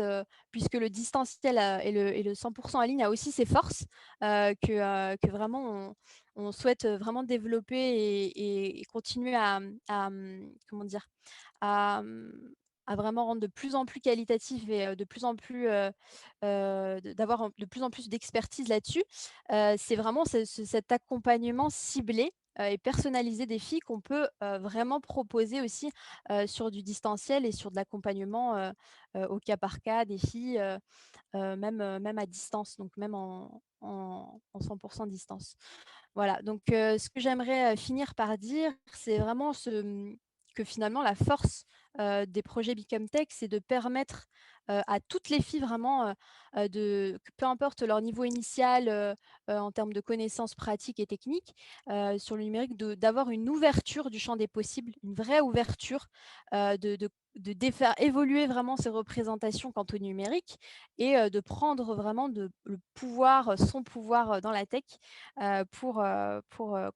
puisque le distanciel et le 100% en ligne a aussi ses forces que vraiment on souhaite vraiment développer et continuer comment dire, à, à vraiment rendre de plus en plus qualitatif et de plus en plus d'avoir de plus en plus d'expertise là-dessus. C'est vraiment cet accompagnement ciblé et personnalisé des filles qu'on peut vraiment proposer aussi sur du distanciel et sur de l'accompagnement au cas par cas des filles, même à distance, donc même en 100% distance. Voilà, donc ce que j'aimerais finir par dire, c'est vraiment que finalement la force des projets Become Tech, c'est de permettre à toutes les filles vraiment, que peu importe leur niveau initial en termes de connaissances pratiques et techniques sur le numérique, d'avoir une ouverture du champ des possibles, une vraie ouverture, de faire évoluer vraiment ces représentations quant au numérique et de prendre vraiment le pouvoir, son pouvoir dans la tech pour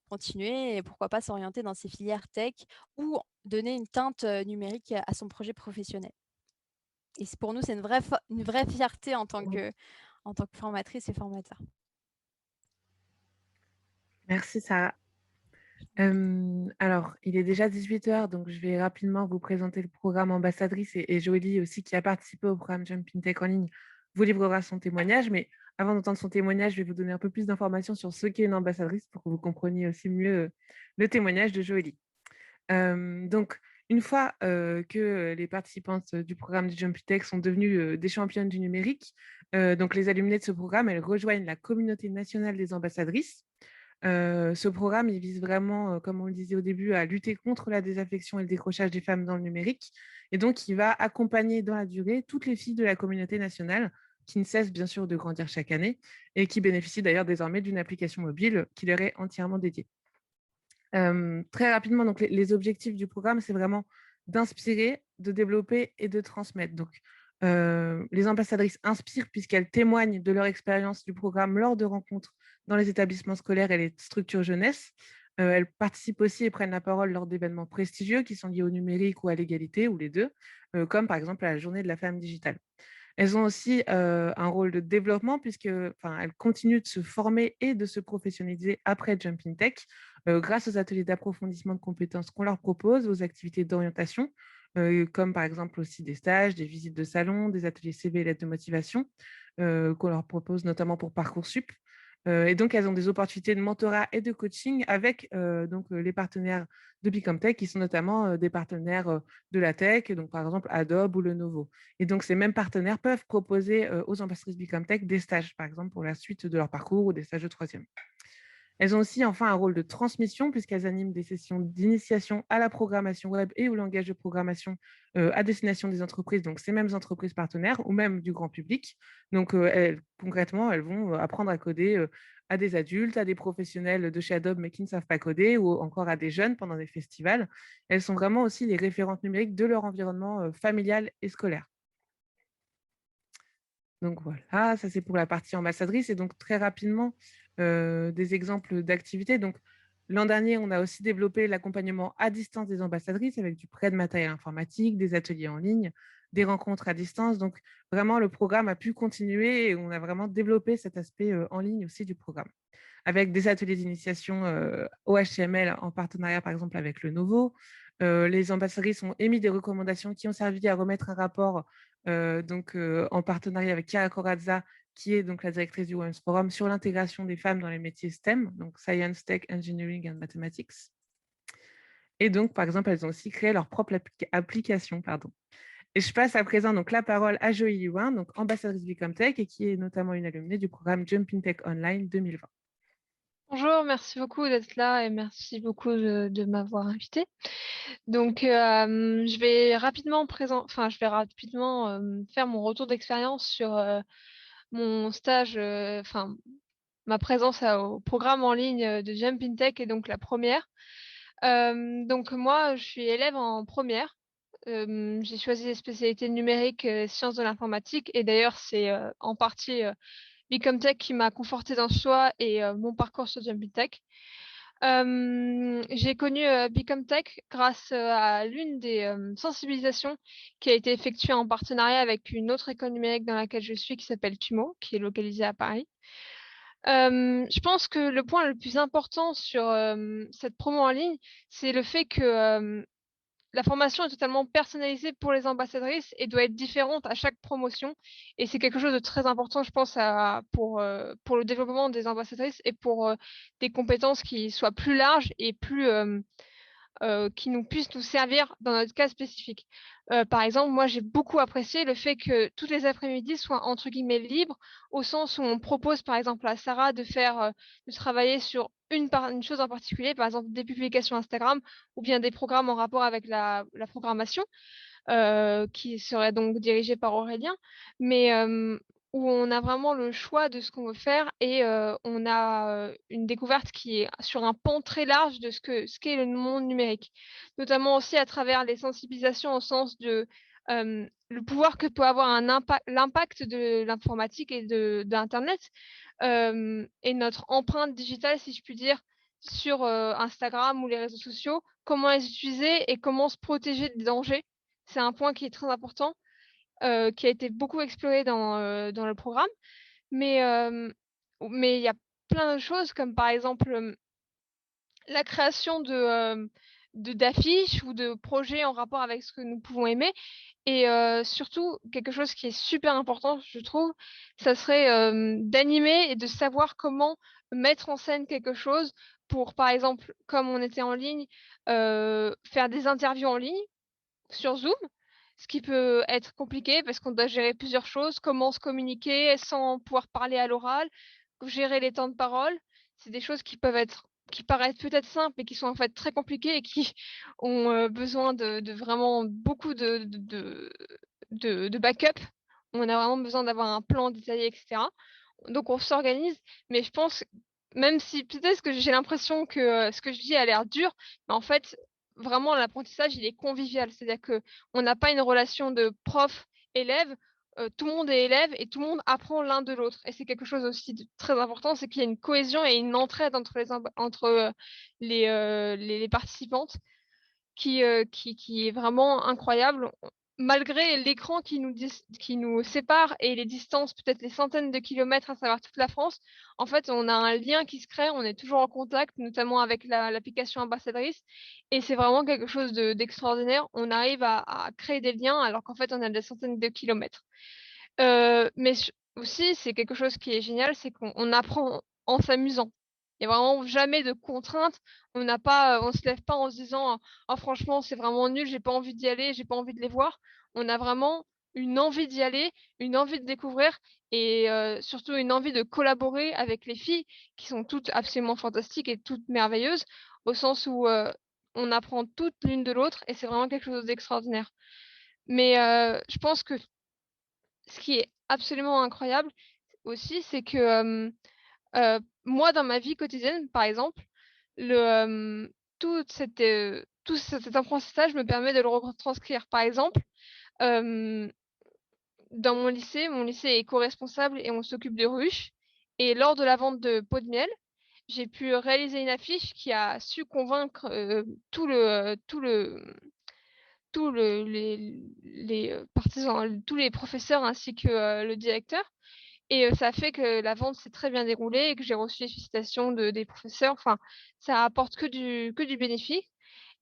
continuer et pourquoi pas s'orienter dans ces filières tech ou donner une teinte numérique à son projet professionnel. Et pour nous, c'est une vraie fierté en tant en tant que formatrice et formateur. Merci Sarah. Alors, il est déjà 18h, donc je vais rapidement vous présenter le programme ambassadrice et Joëlie aussi, qui a participé au programme Jumping Tech en ligne, vous livrera son témoignage. Mais avant d'entendre son témoignage, je vais vous donner un peu plus d'informations sur ce qu'est une ambassadrice pour que vous compreniez aussi mieux le témoignage de Joëlie. Donc, une fois que les participantes du programme du Jumping Tech sont devenues des championnes du numérique, donc les alumnées de ce programme, elles rejoignent la communauté nationale des ambassadrices. Ce programme, il vise vraiment, comme on le disait au début, à lutter contre la désaffection et le décrochage des femmes dans le numérique. Et donc, il va accompagner dans la durée toutes les filles de la communauté nationale qui ne cessent bien sûr de grandir chaque année et qui bénéficient d'ailleurs désormais d'une application mobile qui leur est entièrement dédiée. Très rapidement, donc, les objectifs du programme, c'est vraiment d'inspirer, de développer et de transmettre. Donc, les ambassadrices inspirent puisqu'elles témoignent de leur expérience du programme lors de rencontres dans les établissements scolaires et les structures jeunesse. Elles participent aussi et prennent la parole lors d'événements prestigieux qui sont liés au numérique ou à l'égalité, ou les deux, comme par exemple à la Journée de la femme digitale. Elles ont aussi un rôle de développement puisqu'elles continuent de se former et de se professionnaliser après Jumping Tech grâce aux ateliers d'approfondissement de compétences qu'on leur propose, aux activités d'orientation, comme par exemple aussi des stages, des visites de salon, des ateliers CV et lettres de motivation qu'on leur propose notamment pour Parcoursup. Et donc, elles ont des opportunités de mentorat et de coaching avec les partenaires de Bicomtech qui sont notamment des partenaires de la tech, donc par exemple Adobe ou Lenovo. Et donc, ces mêmes partenaires peuvent proposer aux ambassadrices Bicomtech des stages, par exemple, pour la suite de leur parcours ou des stages de troisième. Elles ont aussi enfin un rôle de transmission puisqu'elles animent des sessions d'initiation à la programmation web et au langage de programmation à destination des entreprises, donc ces mêmes entreprises partenaires ou même du grand public. Donc concrètement, elles vont apprendre à coder à des adultes, à des professionnels de chez Adobe mais qui ne savent pas coder ou encore à des jeunes pendant des festivals. Elles sont vraiment aussi les référentes numériques de leur environnement familial et scolaire. Donc voilà, ça c'est pour la partie ambassadrice. Et donc très rapidement, des exemples d'activités. Donc l'an dernier, on a aussi développé l'accompagnement à distance des ambassadrices avec du prêt de matériel informatique, des ateliers en ligne, des rencontres à distance. Donc vraiment, le programme a pu continuer et on a vraiment développé cet aspect en ligne aussi du programme. Avec des ateliers d'initiation au HTML en partenariat par exemple avec Lenovo. Les ambassadrices ont émis des recommandations qui ont servi à remettre un rapport en partenariat avec Chiara Corazza, qui est donc la directrice du Women's Forum, sur l'intégration des femmes dans les métiers STEM, donc Science, Tech, Engineering and Mathematics. Et donc, par exemple, elles ont aussi créé leur propre application. Et je passe à présent donc, la parole à Joëlie Yuin, donc ambassadrice Bicomtech et qui est notamment une alumnée du programme Jumping Tech Online 2020. Bonjour, merci beaucoup d'être là et merci beaucoup de m'avoir invité. Donc, je vais rapidement faire mon retour d'expérience sur mon stage, ma présence au programme en ligne de Jumping Tech et donc la première. Donc moi, je suis élève en première. J'ai choisi les spécialités numériques, sciences de l'informatique et d'ailleurs c'est en partie Bicomtech qui m'a confortée dans ce choix et mon parcours sur Jumping Tech. J'ai connu Bicomtech grâce à l'une des sensibilisations qui a été effectuée en partenariat avec une autre école numérique dans laquelle je suis qui s'appelle TUMO, qui est localisée à Paris. Je pense que le point le plus important sur cette promo en ligne, c'est le fait que la formation est totalement personnalisée pour les ambassadrices et doit être différente à chaque promotion. Et c'est quelque chose de très important, je pense, pour le développement des ambassadrices et pour des compétences qui soient plus larges et qui puissent nous servir dans notre cas spécifique. Par exemple, moi, j'ai beaucoup apprécié le fait que tous les après-midi soient entre guillemets libres, au sens où on propose, par exemple, à Sarah de travailler sur une chose en particulier, par exemple des publications Instagram ou bien des programmes en rapport avec la programmation, qui serait donc dirigée par Aurélien, mais où on a vraiment le choix de ce qu'on veut faire et on a une découverte qui est sur un pan très large de ce qu'est le monde numérique, notamment aussi à travers les sensibilisations au sens de le pouvoir que peut avoir l'impact de l'informatique et d'Internet et notre empreinte digitale, si je puis dire, sur Instagram ou les réseaux sociaux, comment les utiliser et comment se protéger des dangers. C'est un point qui est très important, qui a été beaucoup exploré dans le programme. Mais il y a plein de choses, comme par exemple la création d'affiches ou de projets en rapport avec ce que nous pouvons aimer. Et surtout, quelque chose qui est super important, je trouve, ça serait d'animer et de savoir comment mettre en scène quelque chose pour, par exemple, comme on était en ligne, faire des interviews en ligne sur Zoom, ce qui peut être compliqué parce qu'on doit gérer plusieurs choses, comment se communiquer sans pouvoir parler à l'oral, gérer les temps de parole. C'est des choses qui paraissent peut-être simples, mais qui sont en fait très compliquées et qui ont besoin de vraiment beaucoup de backup. On a vraiment besoin d'avoir un plan détaillé, etc. Donc on s'organise, mais je pense, même si peut-être que j'ai l'impression que ce que je dis a l'air dur, mais en fait, vraiment l'apprentissage, il est convivial. C'est-à-dire que on n'a pas une relation de prof-élève, tout le monde est élève et tout le monde apprend l'un de l'autre. Et c'est quelque chose aussi de très important, c'est qu'il y a une cohésion et une entraide entre les participantes qui est vraiment incroyable. Malgré l'écran qui nous sépare et les distances, peut-être les centaines de kilomètres à travers toute la France, en fait, on a un lien qui se crée, on est toujours en contact, notamment avec l'application Ambassadrice, et c'est vraiment quelque chose d'extraordinaire. On arrive à créer des liens alors qu'en fait, on a des centaines de kilomètres. Mais aussi, c'est quelque chose qui est génial, c'est qu'on apprend en s'amusant. Il n'y a vraiment jamais de contraintes. On se lève pas en se disant, oh, franchement, c'est vraiment nul, j'ai pas envie d'y aller, j'ai pas envie de les voir. On a vraiment une envie d'y aller, une envie de découvrir et surtout une envie de collaborer avec les filles qui sont toutes absolument fantastiques et toutes merveilleuses, au sens où on apprend toutes l'une de l'autre et c'est vraiment quelque chose d'extraordinaire. Mais je pense que ce qui est absolument incroyable aussi, c'est que moi, dans ma vie quotidienne, par exemple, tout cet apprentissage me permet de le retranscrire. Par exemple, euh, dans mon lycée est éco-responsable et on s'occupe de ruches. Et lors de la vente de pots de miel, j'ai pu réaliser une affiche qui a su convaincre les partisans, tous les professeurs ainsi que le directeur. Et ça fait que la vente s'est très bien déroulée et que j'ai reçu les félicitations des professeurs. Enfin, ça apporte que du bénéfice.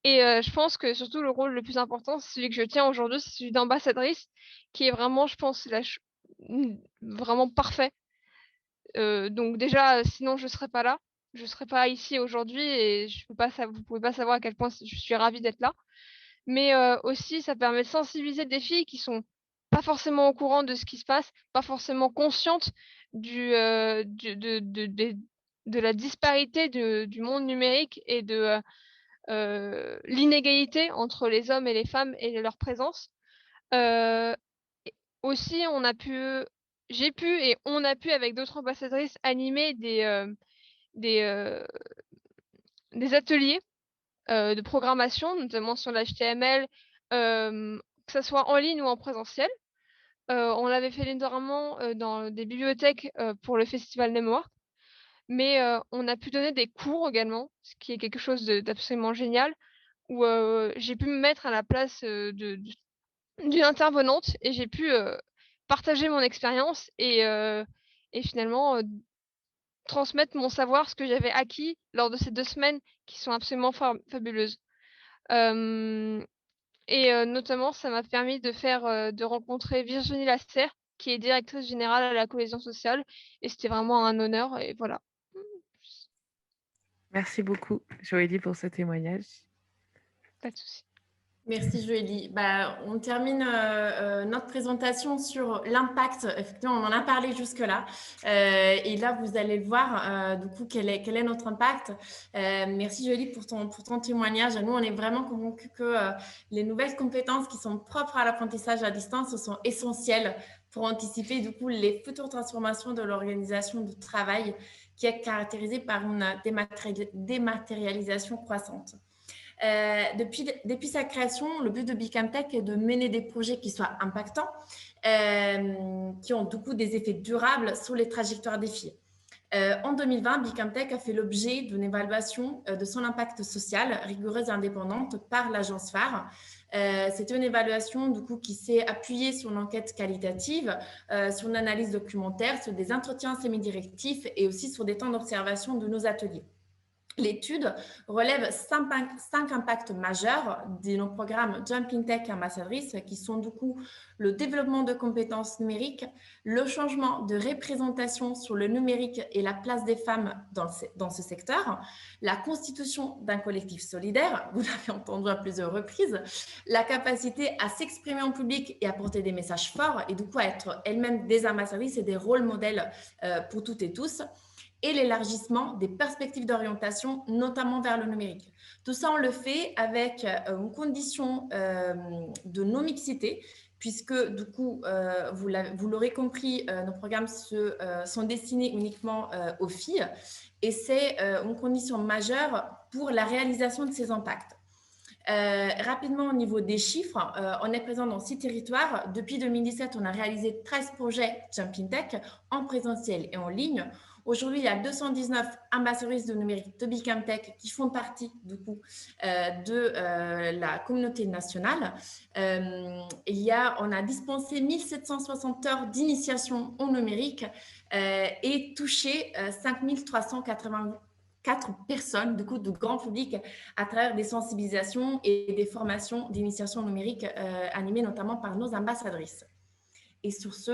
Et je pense que surtout le rôle le plus important, c'est celui que je tiens aujourd'hui, c'est celui d'ambassadrice, qui est vraiment, je pense, vraiment parfait. Donc déjà, sinon je serais pas là. Je serais pas ici aujourd'hui et vous pouvez pas savoir à quel point je suis ravie d'être là. Mais aussi, ça permet de sensibiliser des filles qui sont pas forcément au courant de ce qui se passe, pas forcément conscientes de la disparité du monde numérique et de l'inégalité entre les hommes et les femmes et leur présence. Euh, Aussi, j'ai pu et on a pu, avec d'autres ambassadrices, animer des, euh, des ateliers de programmation, notamment sur l'HTML, que ce soit en ligne ou en présentiel. On l'avait fait notamment dans des bibliothèques pour le festival Nemours, mais on a pu donner des cours également, ce qui est quelque chose d'absolument génial, où j'ai pu me mettre à la place d'une intervenante et j'ai pu partager mon expérience et finalement transmettre mon savoir, ce que j'avais acquis lors de ces 2 semaines qui sont absolument fabuleuses. Euh, et notamment, ça m'a permis de rencontrer Virginie Lasserre, qui est directrice générale à la cohésion sociale. Et c'était vraiment un honneur. Et voilà. Merci beaucoup, Joëlie, pour ce témoignage. Pas de souci. Merci Joëlie. On termine notre présentation sur l'impact. Effectivement, on en a parlé jusque-là. Et là, vous allez le voir, du coup, quel est notre impact. Merci Joëlie pour ton témoignage. Nous, on est vraiment convaincus que les nouvelles compétences qui sont propres à l'apprentissage à distance sont essentielles pour anticiper, du coup, les futures transformations de l'organisation du travail qui est caractérisée par une dématérialisation croissante. Depuis sa création, le but de Bicamtech est de mener des projets qui soient impactants, qui ont du coup des effets durables sur les trajectoires des filles. En 2020, Bicamtech a fait l'objet d'une évaluation de son impact social rigoureuse et indépendante par l'agence phare, C'était une évaluation du coup, qui s'est appuyée sur une enquête qualitative, sur une analyse documentaire, sur des entretiens semi-directifs et aussi sur des temps d'observation de nos ateliers. L'étude relève 5 impacts majeurs de nos programmes Jumping Tech Ambassadrice, qui sont du coup le développement de compétences numériques, le changement de représentation sur le numérique et la place des femmes dans ce secteur, la constitution d'un collectif solidaire, vous l'avez entendu à plusieurs reprises, la capacité à s'exprimer en public et à porter des messages forts, et du coup à être elle-même des ambassadrices et des rôles modèles pour toutes et tous, et l'élargissement des perspectives d'orientation, notamment vers le numérique. Tout ça, on le fait avec une condition de non-mixité, puisque du coup, vous l'aurez compris, nos programmes sont destinés uniquement aux filles, et c'est une condition majeure pour la réalisation de ces impacts. Rapidement, au niveau des chiffres, on est présent dans 6 territoires. Depuis 2017, on a réalisé 13 projets Jumping Tech en présentiel et en ligne. Aujourd'hui, il y a 219 ambassadrices de numérique de Bicamtech qui font partie du coup de la communauté nationale. On a dispensé 1760 heures d'initiation au numérique et touché 5384 personnes, du coup, de grand public, à travers des sensibilisations et des formations d'initiation numérique animées notamment par nos ambassadrices. Et sur ce,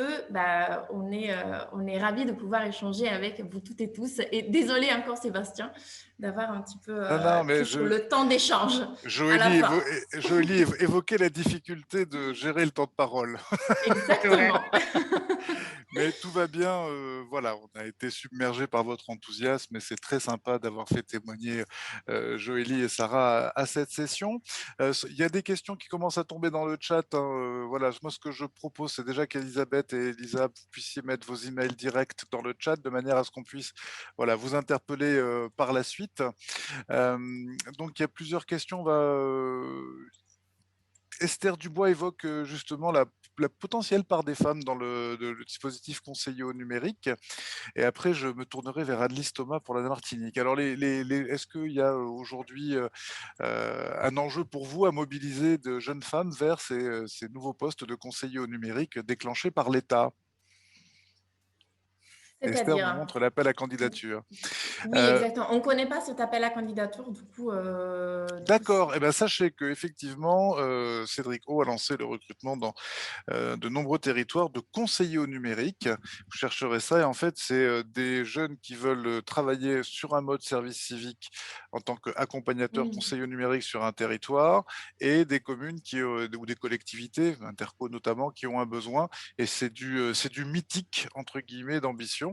on est ravis de pouvoir échanger avec vous toutes et tous. Et désolé encore, Sébastien, d'avoir un petit peu pris sur le temps d'échange. Joëlie évoquait la difficulté de gérer le temps de parole. Exactement. Mais tout va bien, voilà, on a été submergé par votre enthousiasme et c'est très sympa d'avoir fait témoigner Joëlie et Sarah à cette session. Il y a des questions qui commencent à tomber dans le chat. Voilà, moi ce que je propose, c'est déjà qu'Elisabeth et Elisa, vous puissiez mettre vos emails directs dans le chat de manière à ce qu'on puisse vous interpeller par la suite. Donc il y a plusieurs questions. Esther Dubois évoque justement la potentielle part des femmes dans le dispositif conseiller au numérique. Et après, je me tournerai vers Annelise Thomas pour la Martinique. Alors, est-ce qu'il y a aujourd'hui un enjeu pour vous à mobiliser de jeunes femmes vers ces nouveaux postes de conseiller au numérique déclenchés par l'État ? Esther nous montre l'appel à candidature. Oui, exactement. On ne connaît pas cet appel à candidature, du coup. D'accord. Eh bien, sachez qu'effectivement, Cédric O a lancé le recrutement dans de nombreux territoires de conseillers au numérique. Vous chercherez ça et en fait, c'est des jeunes qui veulent travailler sur un mode service civique en tant qu'accompagnateur conseiller au numérique sur un territoire et des communes ou des collectivités, interco notamment, qui ont un besoin. Et c'est du mythique, entre guillemets, d'ambition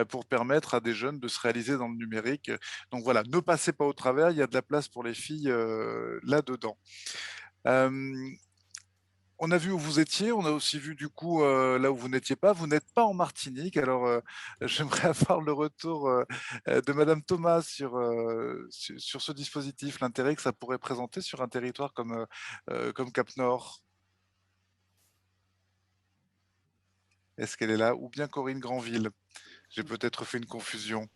pour permettre à des jeunes de se réaliser dans le numérique. Donc voilà, ne passez pas au travers, il y a de la place pour les filles là-dedans. On a vu où vous étiez, on a aussi vu du coup là où vous n'étiez pas. Vous n'êtes pas en Martinique, alors j'aimerais avoir le retour de Madame Thomas sur ce dispositif, l'intérêt que ça pourrait présenter sur un territoire comme Cap-Nord. Est-ce qu'elle est là? Ou bien Corinne Granville? J'ai peut-être fait une confusion.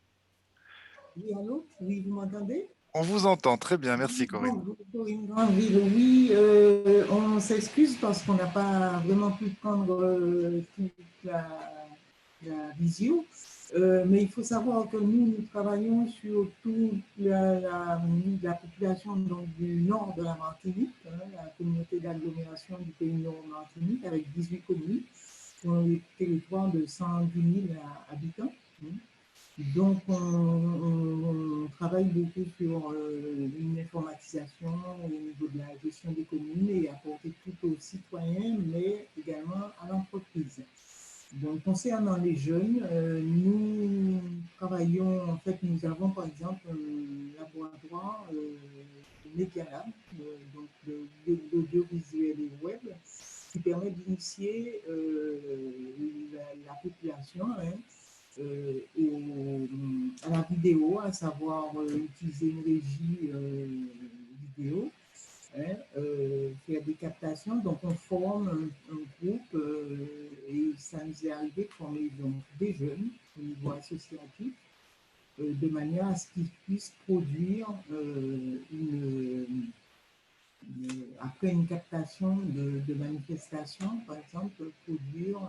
Oui, allô? Oui, vous m'entendez? On vous entend, très bien, merci Corinne. Bon, Corinne Granville, oui, on s'excuse parce qu'on n'a pas vraiment pu prendre toute la visio, mais il faut savoir que nous travaillons sur toute la population donc, du nord de la Martinique, la communauté d'agglomération du pays nord Martinique, avec 18 communes, sur un territoire de 110 000 habitants. Donc, on travaille beaucoup sur une informatisation au niveau de la gestion des communes et apporter tout aux citoyens, mais également à l'entreprise. Donc, concernant les jeunes, nous travaillons, en fait, nous avons par exemple un laboratoire Medialab, donc l'audiovisuel et web, qui permet d'initier la population à la vidéo, à savoir utiliser une régie vidéo, faire des captations. Donc, on forme un groupe et ça nous est arrivé de former donc, des jeunes au niveau associatif de manière à ce qu'ils puissent produire après une captation de manifestation, par exemple, produire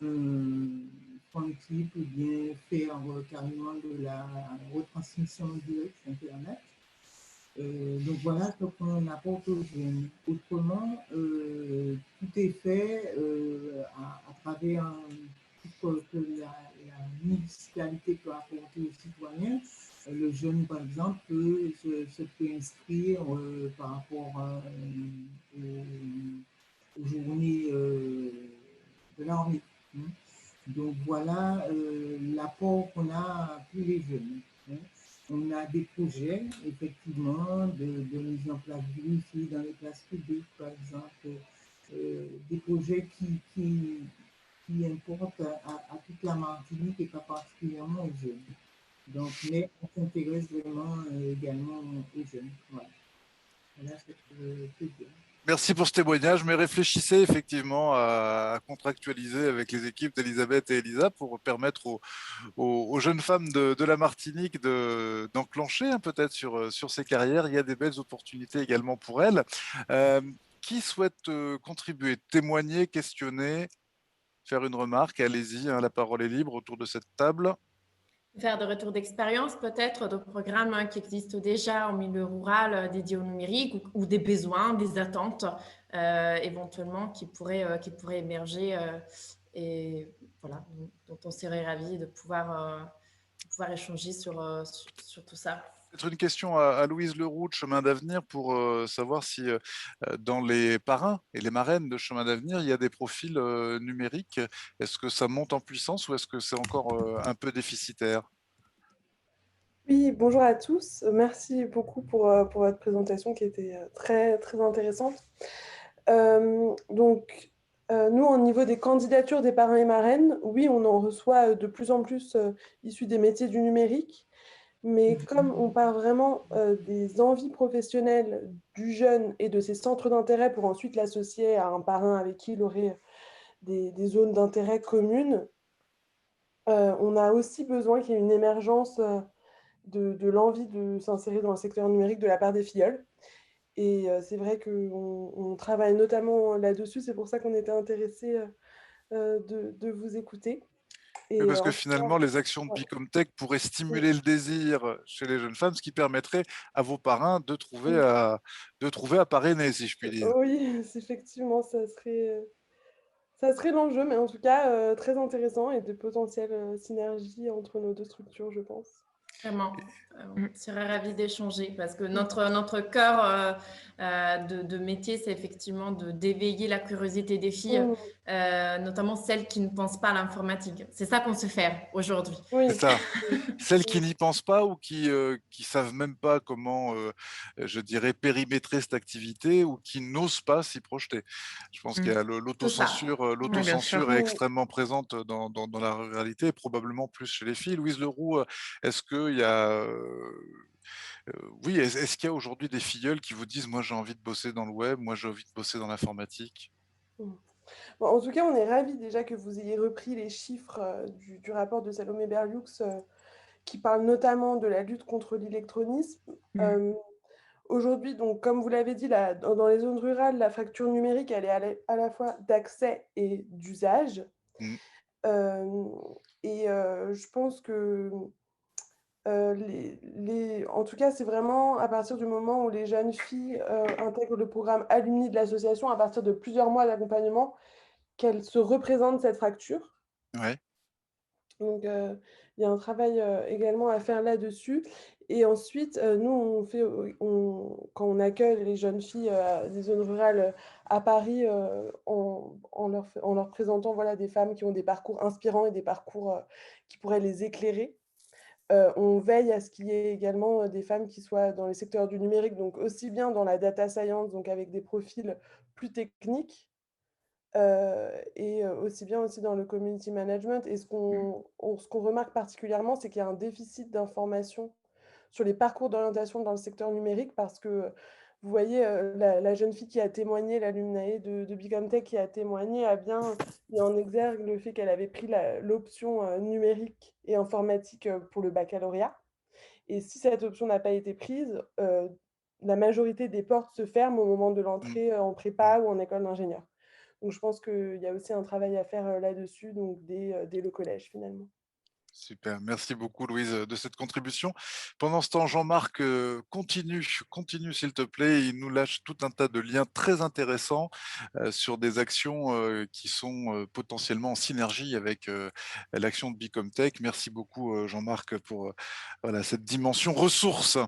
un clip ou bien faire carrément de la retransmission directe sur Internet. Donc voilà ce qu'on apporte aux jeunes. Autrement, tout est fait à travers tout ce que la municipalité peut apporter aux citoyens. Le jeune, par exemple, se peut inscrire par rapport aux journées de l'armée. Donc voilà l'apport qu'on a pour les jeunes. On a des projets, effectivement, de mise en place du Wi-Fi dans les classes publiques, par exemple, des projets qui importent à toute la Martinique et pas particulièrement aux jeunes. Donc, mais on s'intéresse vraiment également aux jeunes. Voilà, voilà ce que je peux dire. Merci pour ce témoignage, mais réfléchissez effectivement à contractualiser avec les équipes d'Elisabeth et Elisa pour permettre aux jeunes femmes de la Martinique d'enclencher peut-être sur ces carrières. Il y a des belles opportunités également pour elles. Qui souhaite contribuer, témoigner, questionner, faire une remarque? Allez-y, la parole est libre autour de cette table. Faire des retours d'expérience peut-être de programmes qui existent déjà en milieu rural dédiés au numérique ou des besoins, des attentes éventuellement qui pourraient émerger et voilà, dont on serait ravis de pouvoir échanger sur tout ça. Peut-être une question à Louise Leroux de Chemin d'Avenir pour savoir si dans les parrains et les marraines de Chemin d'Avenir, il y a des profils numériques. Est-ce que ça monte en puissance ou est-ce que c'est encore un peu déficitaire? Oui, bonjour à tous. Merci beaucoup pour votre présentation qui était très, très intéressante. Donc, nous, au niveau des candidatures des parrains et marraines, oui, on en reçoit de plus en plus issus des métiers du numérique. Mais comme on part vraiment des envies professionnelles du jeune et de ses centres d'intérêt pour ensuite l'associer à un parrain avec qui il aurait des zones d'intérêt communes, on a aussi besoin qu'il y ait une émergence de l'envie de s'insérer dans le secteur numérique de la part des filleuls. Et c'est vrai qu'on travaille notamment là-dessus. C'est pour ça qu'on était intéressés de vous écouter. Et, oui, parce que finalement, les actions de Bicomtech pourraient stimuler le désir chez les jeunes femmes, ce qui permettrait à vos parrains de trouver à parrainer, si je puis dire. Oui, effectivement, ça serait l'enjeu, mais en tout cas, très intéressant et de potentielles synergies entre nos deux structures, je pense. Vraiment, on serait ravis d'échanger parce que notre cœur de métier, c'est effectivement d'éveiller la curiosité des filles, notamment celles qui ne pensent pas à l'informatique. C'est ça qu'on sait faire aujourd'hui. Oui. C'est ça. Celles qui n'y pensent pas ou qui savent même pas comment, je dirais, périmétrer cette activité ou qui n'osent pas s'y projeter. Je pense qu'il y a l'autocensure est extrêmement présente dans la ruralité et probablement plus chez les filles. Louise Leroux, est-ce qu'il y a... oui, est-ce qu'il y a aujourd'hui des filleuls qui vous disent « moi j'ai envie de bosser dans le web, moi j'ai envie de bosser dans l'informatique ». Bon, en tout cas, on est ravis déjà que vous ayez repris les chiffres du rapport de Salomé Berlioux qui parle notamment de la lutte contre l'électronisme. Aujourd'hui, donc, comme vous l'avez dit, dans les zones rurales, la fracture numérique, elle est à la fois d'accès et d'usage. Je pense que en tout cas, c'est vraiment à partir du moment où les jeunes filles intègrent le programme Alumni de l'association, à partir de plusieurs mois d'accompagnement, qu'elles se représentent cette fracture. Ouais. Donc, il y a un travail également à faire là-dessus. Et ensuite, nous, quand on accueille les jeunes filles des zones rurales à Paris, en leur présentant voilà, des femmes qui ont des parcours inspirants et des parcours qui pourraient les éclairer, on veille à ce qu'il y ait également des femmes qui soient dans les secteurs du numérique, donc aussi bien dans la data science, donc avec des profils plus techniques, et aussi bien aussi dans le community management. Et ce qu'on remarque particulièrement, c'est qu'il y a un déficit d'information sur les parcours d'orientation dans le secteur numérique parce que, vous voyez, la jeune fille qui a témoigné, l'alumnae de Bicomtech qui a témoigné, a bien mis en exergue le fait qu'elle avait pris l'option numérique et informatique pour le baccalauréat. Et si cette option n'a pas été prise, la majorité des portes se ferment au moment de l'entrée en prépa ou en école d'ingénieur. Donc, je pense qu'il y a aussi un travail à faire là-dessus, donc dès le collège, finalement. Super, merci beaucoup Louise de cette contribution. Pendant ce temps, Jean-Marc, continue s'il te plaît. Il nous lâche tout un tas de liens très intéressants sur des actions qui sont potentiellement en synergie avec l'action de Bicomtech. Merci beaucoup Jean-Marc pour voilà, cette dimension ressources.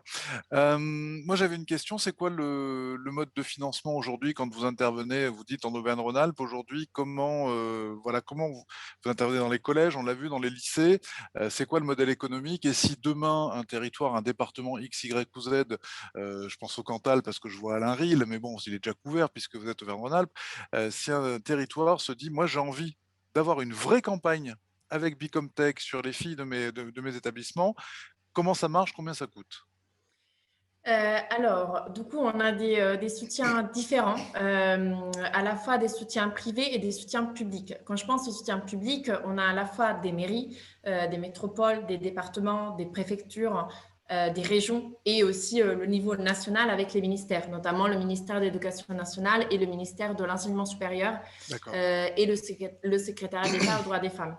Moi j'avais une question, c'est quoi le mode de financement aujourd'hui quand vous intervenez, vous dites en Auvergne-Rhône-Alpes aujourd'hui, voilà, comment vous intervenez dans les collèges, on l'a vu, dans les lycées. C'est quoi le modèle économique? Et si demain, un territoire, un département X, Y ou Z, je pense au Cantal parce que je vois Alain Ril, mais bon, il est déjà couvert puisque vous êtes Auvergne-Rhône-Alpes, si un territoire se dit, moi j'ai envie d'avoir une vraie campagne avec Bicomtech sur les filles de mes établissements, comment ça marche, combien ça coûte? Alors, du coup, on a des soutiens différents, à la fois des soutiens privés et des soutiens publics. Quand je pense au soutien public, on a à la fois des mairies, des métropoles, des départements, des préfectures, des régions et aussi le niveau national avec les ministères, notamment le ministère de l'Éducation nationale et le ministère de l'Enseignement supérieur et le secrétariat d'État aux droits des femmes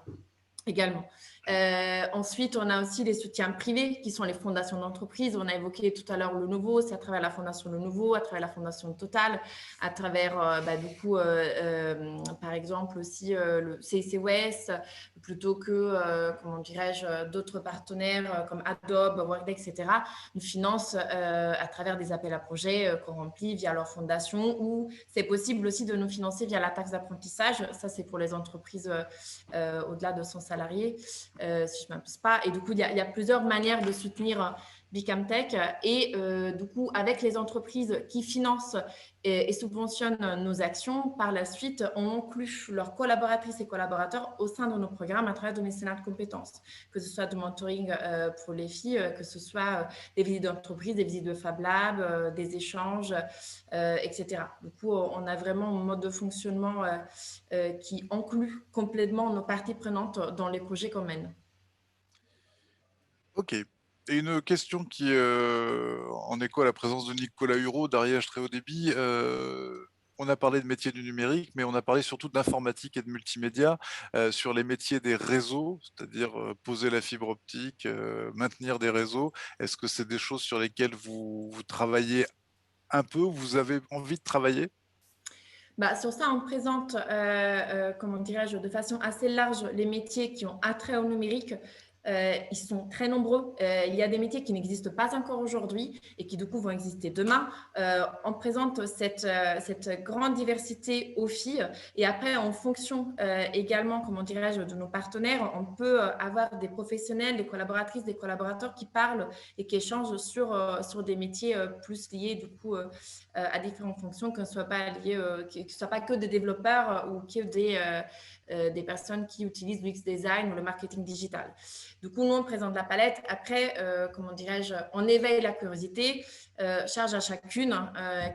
également. Ensuite, on a aussi les soutiens privés qui sont les fondations d'entreprise. On a évoqué tout à l'heure le Nouveau, c'est à travers la fondation Le Nouveau, à travers la fondation Total, à travers par exemple aussi le CICOS, plutôt que, comment dirais-je, d'autres partenaires comme Adobe, Workday, etc. nous financent à travers des appels à projets qu'on remplit via leur fondation, ou c'est possible aussi de nous financer via la taxe d'apprentissage. Ça, c'est pour les entreprises au-delà de 100 salariés. Si je ne m'abuse pas. Et du coup, il y a plusieurs manières de soutenir Bicomtech. Et du coup, avec les entreprises qui financent et subventionnent nos actions, par la suite, on inclut leurs collaboratrices et collaborateurs au sein de nos programmes à travers de mécénat de compétences, que ce soit du mentoring pour les filles, que ce soit des visites d'entreprise, des visites de Fab Lab, des échanges, etc. Du coup, on a vraiment un mode de fonctionnement qui inclut complètement nos parties prenantes dans les projets qu'on mène. Ok. Et une question qui, en écho à la présence de Nicolas Hureau d'Ariège Très Haut Débit, on a parlé de métiers du numérique, mais on a parlé surtout d'informatique et de multimédia sur les métiers des réseaux, c'est-à-dire poser la fibre optique, maintenir des réseaux. Est-ce que c'est des choses sur lesquelles vous travaillez un peu, vous avez envie de travailler? Sur ça, on présente, comment dirais-je, de façon assez large les métiers qui ont attrait au numérique. Ils sont très nombreux. Il y a des métiers qui n'existent pas encore aujourd'hui et qui du coup vont exister demain. On présente cette grande diversité aux filles, et après en fonction également, comment dirais-je, de nos partenaires, on peut avoir des professionnels, des collaboratrices, des collaborateurs qui parlent et qui échangent sur des métiers plus liés du coup à différentes fonctions, que ce ne soit pas que des développeurs ou que des personnes qui utilisent l'UX design ou le marketing digital. Du coup, nous, on présente la palette. Après, comment dirais-je, on éveille la curiosité, charge à chacune,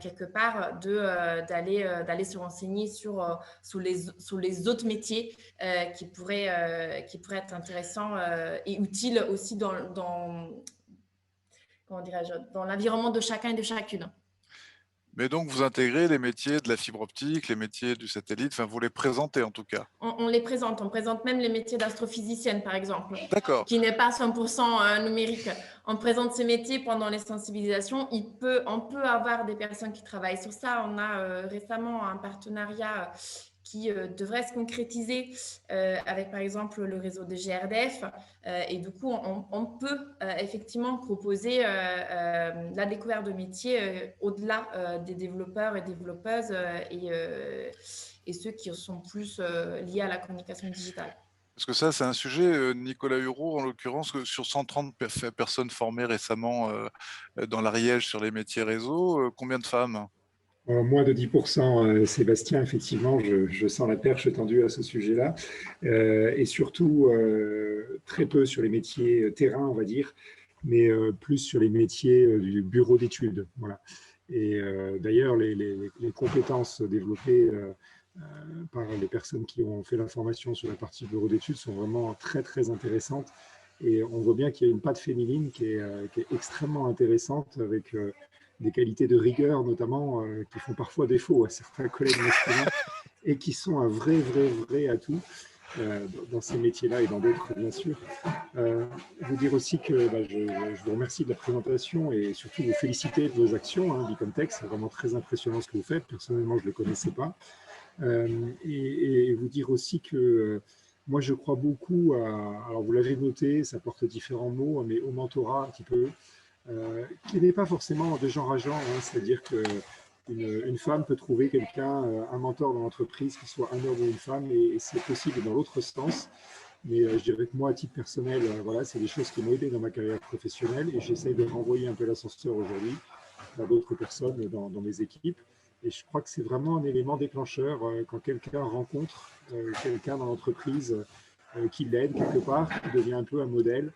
quelque part, d'aller se renseigner sur les autres métiers qui pourraient être intéressants et utiles aussi comment dirais-je, dans l'environnement de chacun et de chacune. Mais donc, vous intégrez les métiers de la fibre optique, les métiers du satellite, enfin, vous les présentez en tout cas. On les présente. On présente même les métiers d'astrophysicienne, par exemple, qui n'est pas 100% numérique. On présente ces métiers pendant les sensibilisations. On peut avoir des personnes qui travaillent sur ça. On a récemment un partenariat qui devrait se concrétiser avec, par exemple, le réseau de GRDF. Et du coup, on peut effectivement proposer la découverte de métiers au-delà des développeurs et développeuses et ceux qui sont plus liés à la communication digitale. Parce que ça, c'est un sujet, Nicolas Hureau, en l'occurrence, sur 130 personnes formées récemment dans l'Ariège sur les métiers réseau, combien de femmes? Moins de 10%, Sébastien, effectivement, je sens la perche tendue à ce sujet-là. Et surtout, très peu sur les métiers terrain, on va dire, mais plus sur les métiers du bureau d'études. Voilà. Et d'ailleurs, les compétences développées par les personnes qui ont fait la formation sur la partie bureau d'études sont vraiment très, très intéressantes. Et on voit bien qu'il y a une patte féminine qui est extrêmement intéressante avec des qualités de rigueur, notamment, qui font parfois défaut à certains collègues masculins et qui sont un vrai atout dans ces métiers-là et dans d'autres, bien sûr. Vous dire aussi que je vous remercie de la présentation et surtout vous féliciter de vos actions. Bicomtech, c'est vraiment très impressionnant ce que vous faites. Personnellement, je ne le connaissais pas. Et vous dire aussi que moi, je crois beaucoup alors vous l'avez noté, ça porte différents mots, mais au mentorat un petit peu, qui n'est pas forcément de genre à genre, c'est-à-dire que une femme peut trouver quelqu'un, un mentor dans l'entreprise, qui soit un homme ou une femme, et c'est possible dans l'autre sens. Mais je dirais que moi, à titre personnel, voilà, c'est des choses qui m'ont aidé dans ma carrière professionnelle, et j'essaye de renvoyer un peu l'ascenseur aujourd'hui à d'autres personnes dans mes équipes. Et je crois que c'est vraiment un élément déclencheur quand quelqu'un rencontre quelqu'un dans l'entreprise qui l'aide quelque part, qui devient un peu un modèle.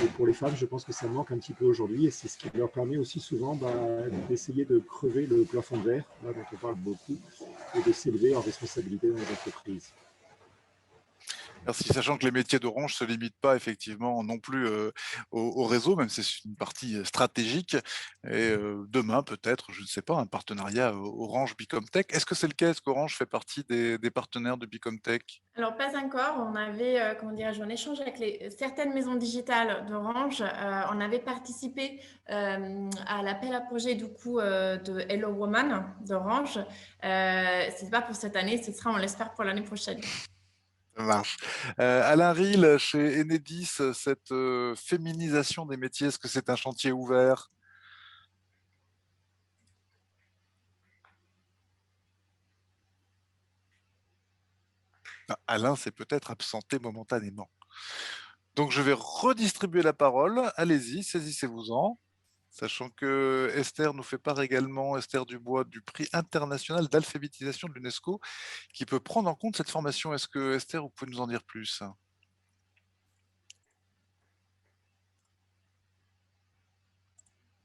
Et pour les femmes, je pense que ça manque un petit peu aujourd'hui, et c'est ce qui leur permet aussi souvent d'essayer de crever le plafond de verre, là, dont on parle beaucoup, et de s'élever en responsabilité dans les entreprises. Merci, sachant que les métiers d'Orange ne se limitent pas effectivement non plus au réseau, même si c'est une partie stratégique. Et demain, peut-être, je ne sais pas, un partenariat Orange Bicomtech. Est-ce que c'est le cas? Est-ce qu'Orange fait partie des partenaires de Bicomtech? Alors, pas encore. On avait, comment dirais-je, en échange avec certaines maisons digitales d'Orange. On avait participé à l'appel à projet du coup de Hello Woman d'Orange. Ce n'est pas pour cette année, ce sera, on l'espère, pour l'année prochaine. Ça marche. Alain Ril, chez Enedis, cette féminisation des métiers, est-ce que c'est un chantier ouvert? Alain s'est peut-être absenté momentanément. Donc, je vais redistribuer la parole. Allez-y, saisissez-vous-en. Sachant que Esther nous fait part également, Esther Dubois, du prix international d'alphabétisation de l'UNESCO, qui peut prendre en compte cette formation. Est-ce que, Esther, vous pouvez nous en dire plus?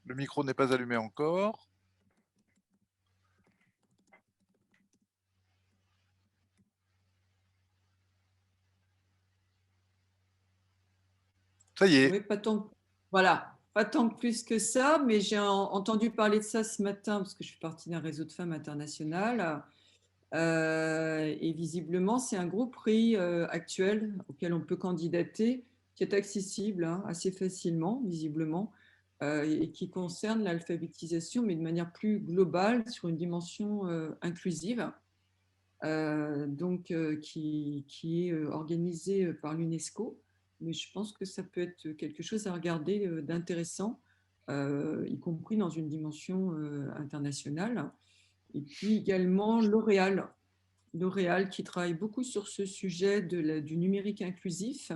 Le micro n'est pas allumé encore. Ça y est. Oui, voilà, pas tant plus que ça, mais j'ai entendu parler de ça ce matin parce que je fais partie d'un réseau de femmes international. Et visiblement, c'est un gros prix actuel auquel on peut candidater, qui est accessible assez facilement, visiblement, et qui concerne l'alphabétisation, mais de manière plus globale, sur une dimension inclusive, qui est organisé par l'UNESCO. Mais je pense que ça peut être quelque chose à regarder d'intéressant, y compris dans une dimension internationale. Et puis également L'Oréal qui travaille beaucoup sur ce sujet du numérique inclusif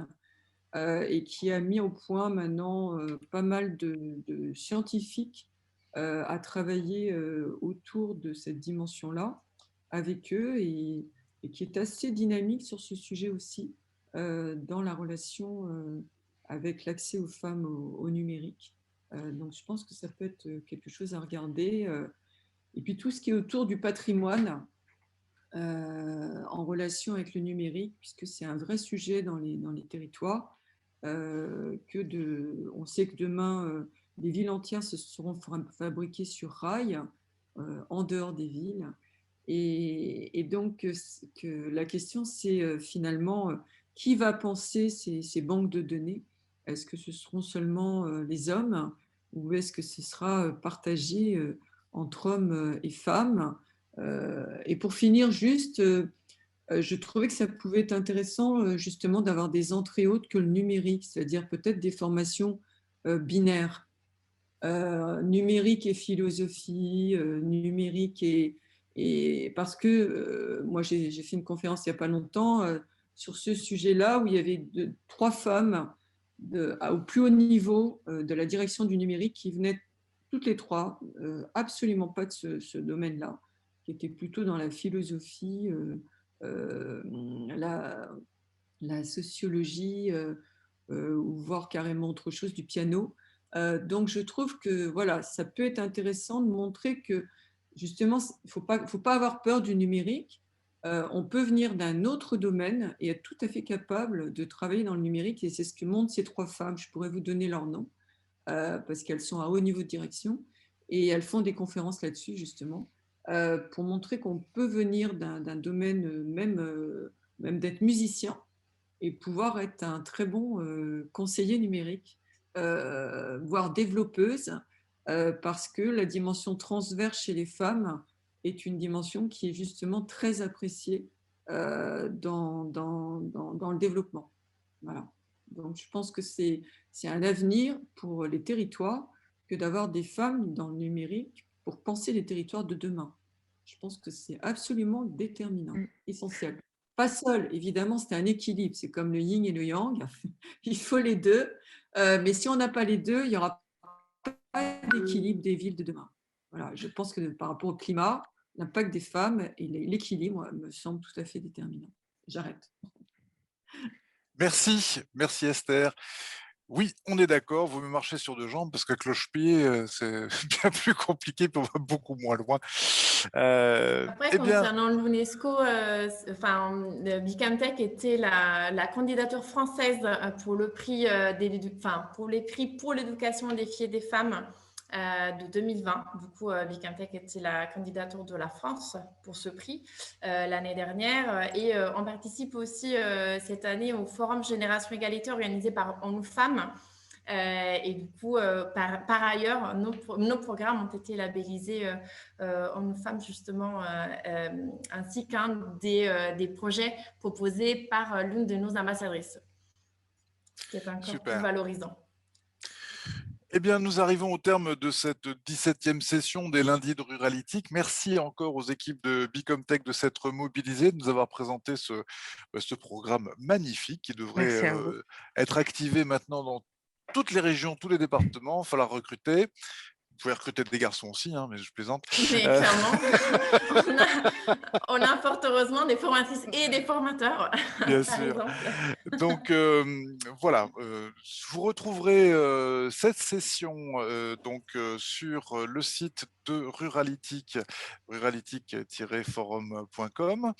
et qui a mis au point maintenant pas mal de scientifiques à travailler autour de cette dimension-là avec eux et qui est assez dynamique sur ce sujet aussi dans la relation avec l'accès aux femmes au numérique. Donc je pense que ça peut être quelque chose à regarder. Et puis tout ce qui est autour du patrimoine en relation avec le numérique, puisque c'est un vrai sujet dans les territoires. On sait que demain, les villes entières se seront fabriquées sur rail, en dehors des villes. Et donc, la question, c'est finalement qui va penser ces banques de données? Est-ce que ce seront seulement les hommes ou est-ce que ce sera partagé entre hommes et femmes? Et pour finir, juste, je trouvais que ça pouvait être intéressant justement d'avoir des entrées autres que le numérique, c'est-à-dire peut-être des formations binaires, numérique et philosophie, numérique et parce que moi j'ai fait une conférence il n'y a pas longtemps sur ce sujet-là où il y avait 3 femmes au plus haut niveau de la direction du numérique qui venaient toutes les 3 absolument pas de ce domaine-là, qui étaient plutôt dans la philosophie, la sociologie ou voire carrément autre chose, du piano. Donc je trouve que voilà, ça peut être intéressant de montrer que justement, il ne faut pas avoir peur du numérique. On peut venir d'un autre domaine et être tout à fait capable de travailler dans le numérique. Et c'est ce que montrent ces 3 femmes. Je pourrais vous donner leur nom parce qu'elles sont à haut niveau de direction. et elles font des conférences là-dessus, justement, pour montrer qu'on peut venir d'un domaine, même d'être musicien, et pouvoir être un très bon conseiller numérique, voire développeuse, parce que la dimension transverse chez les femmes est une dimension qui est justement très appréciée dans le développement. Voilà. Donc, je pense que c'est un avenir pour les territoires que d'avoir des femmes dans le numérique pour penser les territoires de demain. Je pense que c'est absolument déterminant, essentiel. Pas seul, évidemment, c'est un équilibre. C'est comme le yin et le yang. Il faut les deux. Mais si on n'a pas les deux, il n'y aura pas d'équilibre des villes de demain. Voilà, je pense que par rapport au climat, l'impact des femmes et l'équilibre me semble tout à fait déterminant. J'arrête. Merci Esther. Oui, on est d'accord, vous me marchez sur deux jambes parce que cloche-pied, c'est bien plus compliqué, puis on va beaucoup moins loin. Après, concernant l'UNESCO, Bicamtech était la candidature française pour le prix pour les prix pour l'éducation des filles et des femmes de 2020. Du coup, Bicamtech était la candidature de la France pour ce prix l'année dernière, et on participe aussi cette année au Forum Génération Égalité organisé par ONU Femmes. Et du coup, par ailleurs, nos programmes ont été labellisés ONU Femmes, justement, ainsi qu'un des projets proposés par l'une de nos ambassadrices, ce qui est encore plus valorisant. Eh bien, nous arrivons au terme de cette 17e session des lundis de Ruralitique. Merci encore aux équipes de Bicomtech de s'être mobilisées, de nous avoir présenté ce programme magnifique qui devrait être activé maintenant dans toutes les régions, tous les départements. Il va falloir recruter. Vous pouvez recruter des garçons aussi, hein, mais je plaisante. Mais clairement, on a fort heureusement des formatrices et des formateurs. Bien sûr. Donc voilà, vous retrouverez cette session sur le site de Ruralitique, ruralitique-forum.com.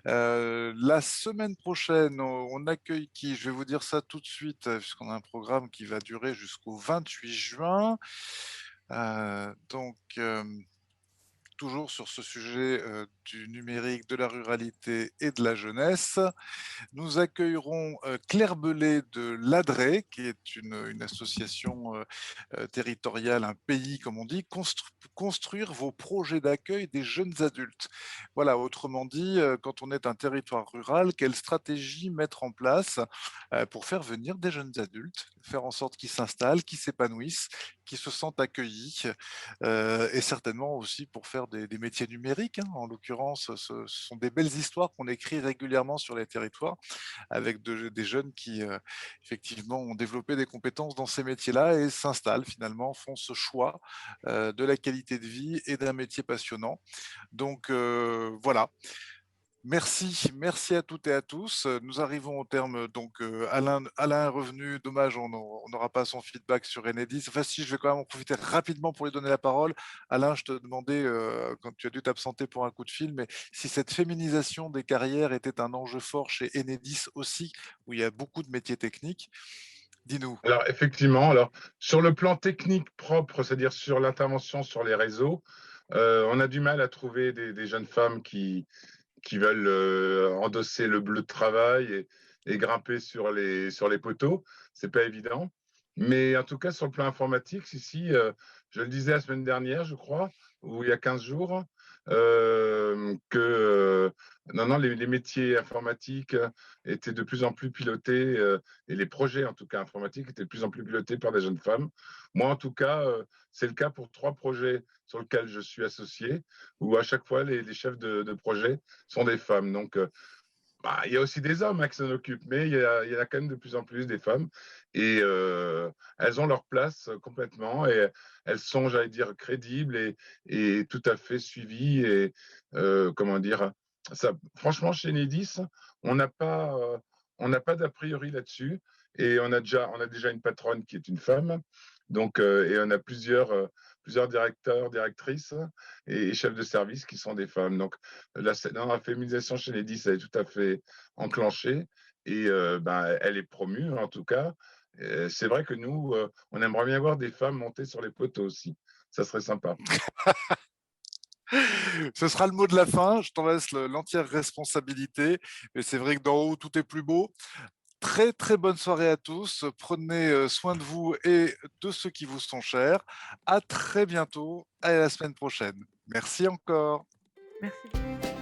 La semaine prochaine, on accueille qui? Je vais vous dire ça tout de suite, puisqu'on a un programme qui va durer jusqu'au 28 juin. Toujours sur ce sujet du numérique, de la ruralité et de la jeunesse. Nous accueillerons Claire Bellet de l'ADRE, qui est une association territoriale, un pays, comme on dit, construire vos projets d'accueil des jeunes adultes. Voilà, autrement dit, quand on est un territoire rural, quelle stratégie mettre en place pour faire venir des jeunes adultes, faire en sorte qu'ils s'installent, qu'ils s'épanouissent, qu'ils se sentent accueillis, et certainement aussi pour faire des métiers numériques. Hein. En l'occurrence, ce sont des belles histoires qu'on écrit régulièrement sur les territoires avec des jeunes qui, effectivement, ont développé des compétences dans ces métiers-là et s'installent finalement, font ce choix de la qualité de vie et d'un métier passionnant. Donc, voilà. Merci à toutes et à tous. Nous arrivons au terme. Donc, Alain est revenu. Dommage, on n'aura pas son feedback sur Enedis. Enfin, si, je vais quand même en profiter rapidement pour lui donner la parole. Alain, je te demandais, quand tu as dû t'absenter pour un coup de fil, mais si cette féminisation des carrières était un enjeu fort chez Enedis aussi, où il y a beaucoup de métiers techniques. Dis-nous. Alors, effectivement, sur le plan technique propre, c'est-à-dire sur l'intervention sur les réseaux, on a du mal à trouver des jeunes femmes qui veulent endosser le bleu de travail et grimper sur les poteaux. C'est pas évident. Mais en tout cas, sur le plan informatique, ici, je le disais la semaine dernière, je crois, ou il y a 15 jours, les métiers informatiques étaient de plus en plus pilotés, et les projets, en tout cas informatiques, étaient de plus en plus pilotés par des jeunes femmes. Moi, en tout cas, c'est le cas pour 3 projets sur lesquels je suis associé, où à chaque fois, les chefs de projet sont des femmes. Donc, il y a aussi des hommes qui s'en occupent, mais il y en a quand même de plus en plus des femmes. Et elles ont leur place complètement, et elles sont, j'allais dire, crédibles et tout à fait suivies. Et comment dire, ça, franchement, chez Enedis, on n'a pas d'a priori là-dessus. Et on a déjà une patronne qui est une femme. Donc, et on a plusieurs directeurs, directrices et chefs de service qui sont des femmes. Donc, la féminisation chez Enedis, elle est tout à fait enclenchée et elle est promue en tout cas. C'est vrai que nous, on aimerait bien voir des femmes monter sur les poteaux aussi. ça serait sympa. Ce sera le mot de la fin. Je t'en laisse l'entière responsabilité. Mais c'est vrai que d'en haut, tout est plus beau. Très, très bonne soirée à tous. Prenez soin de vous et de ceux qui vous sont chers. À très bientôt. À la semaine prochaine. Merci encore. Merci.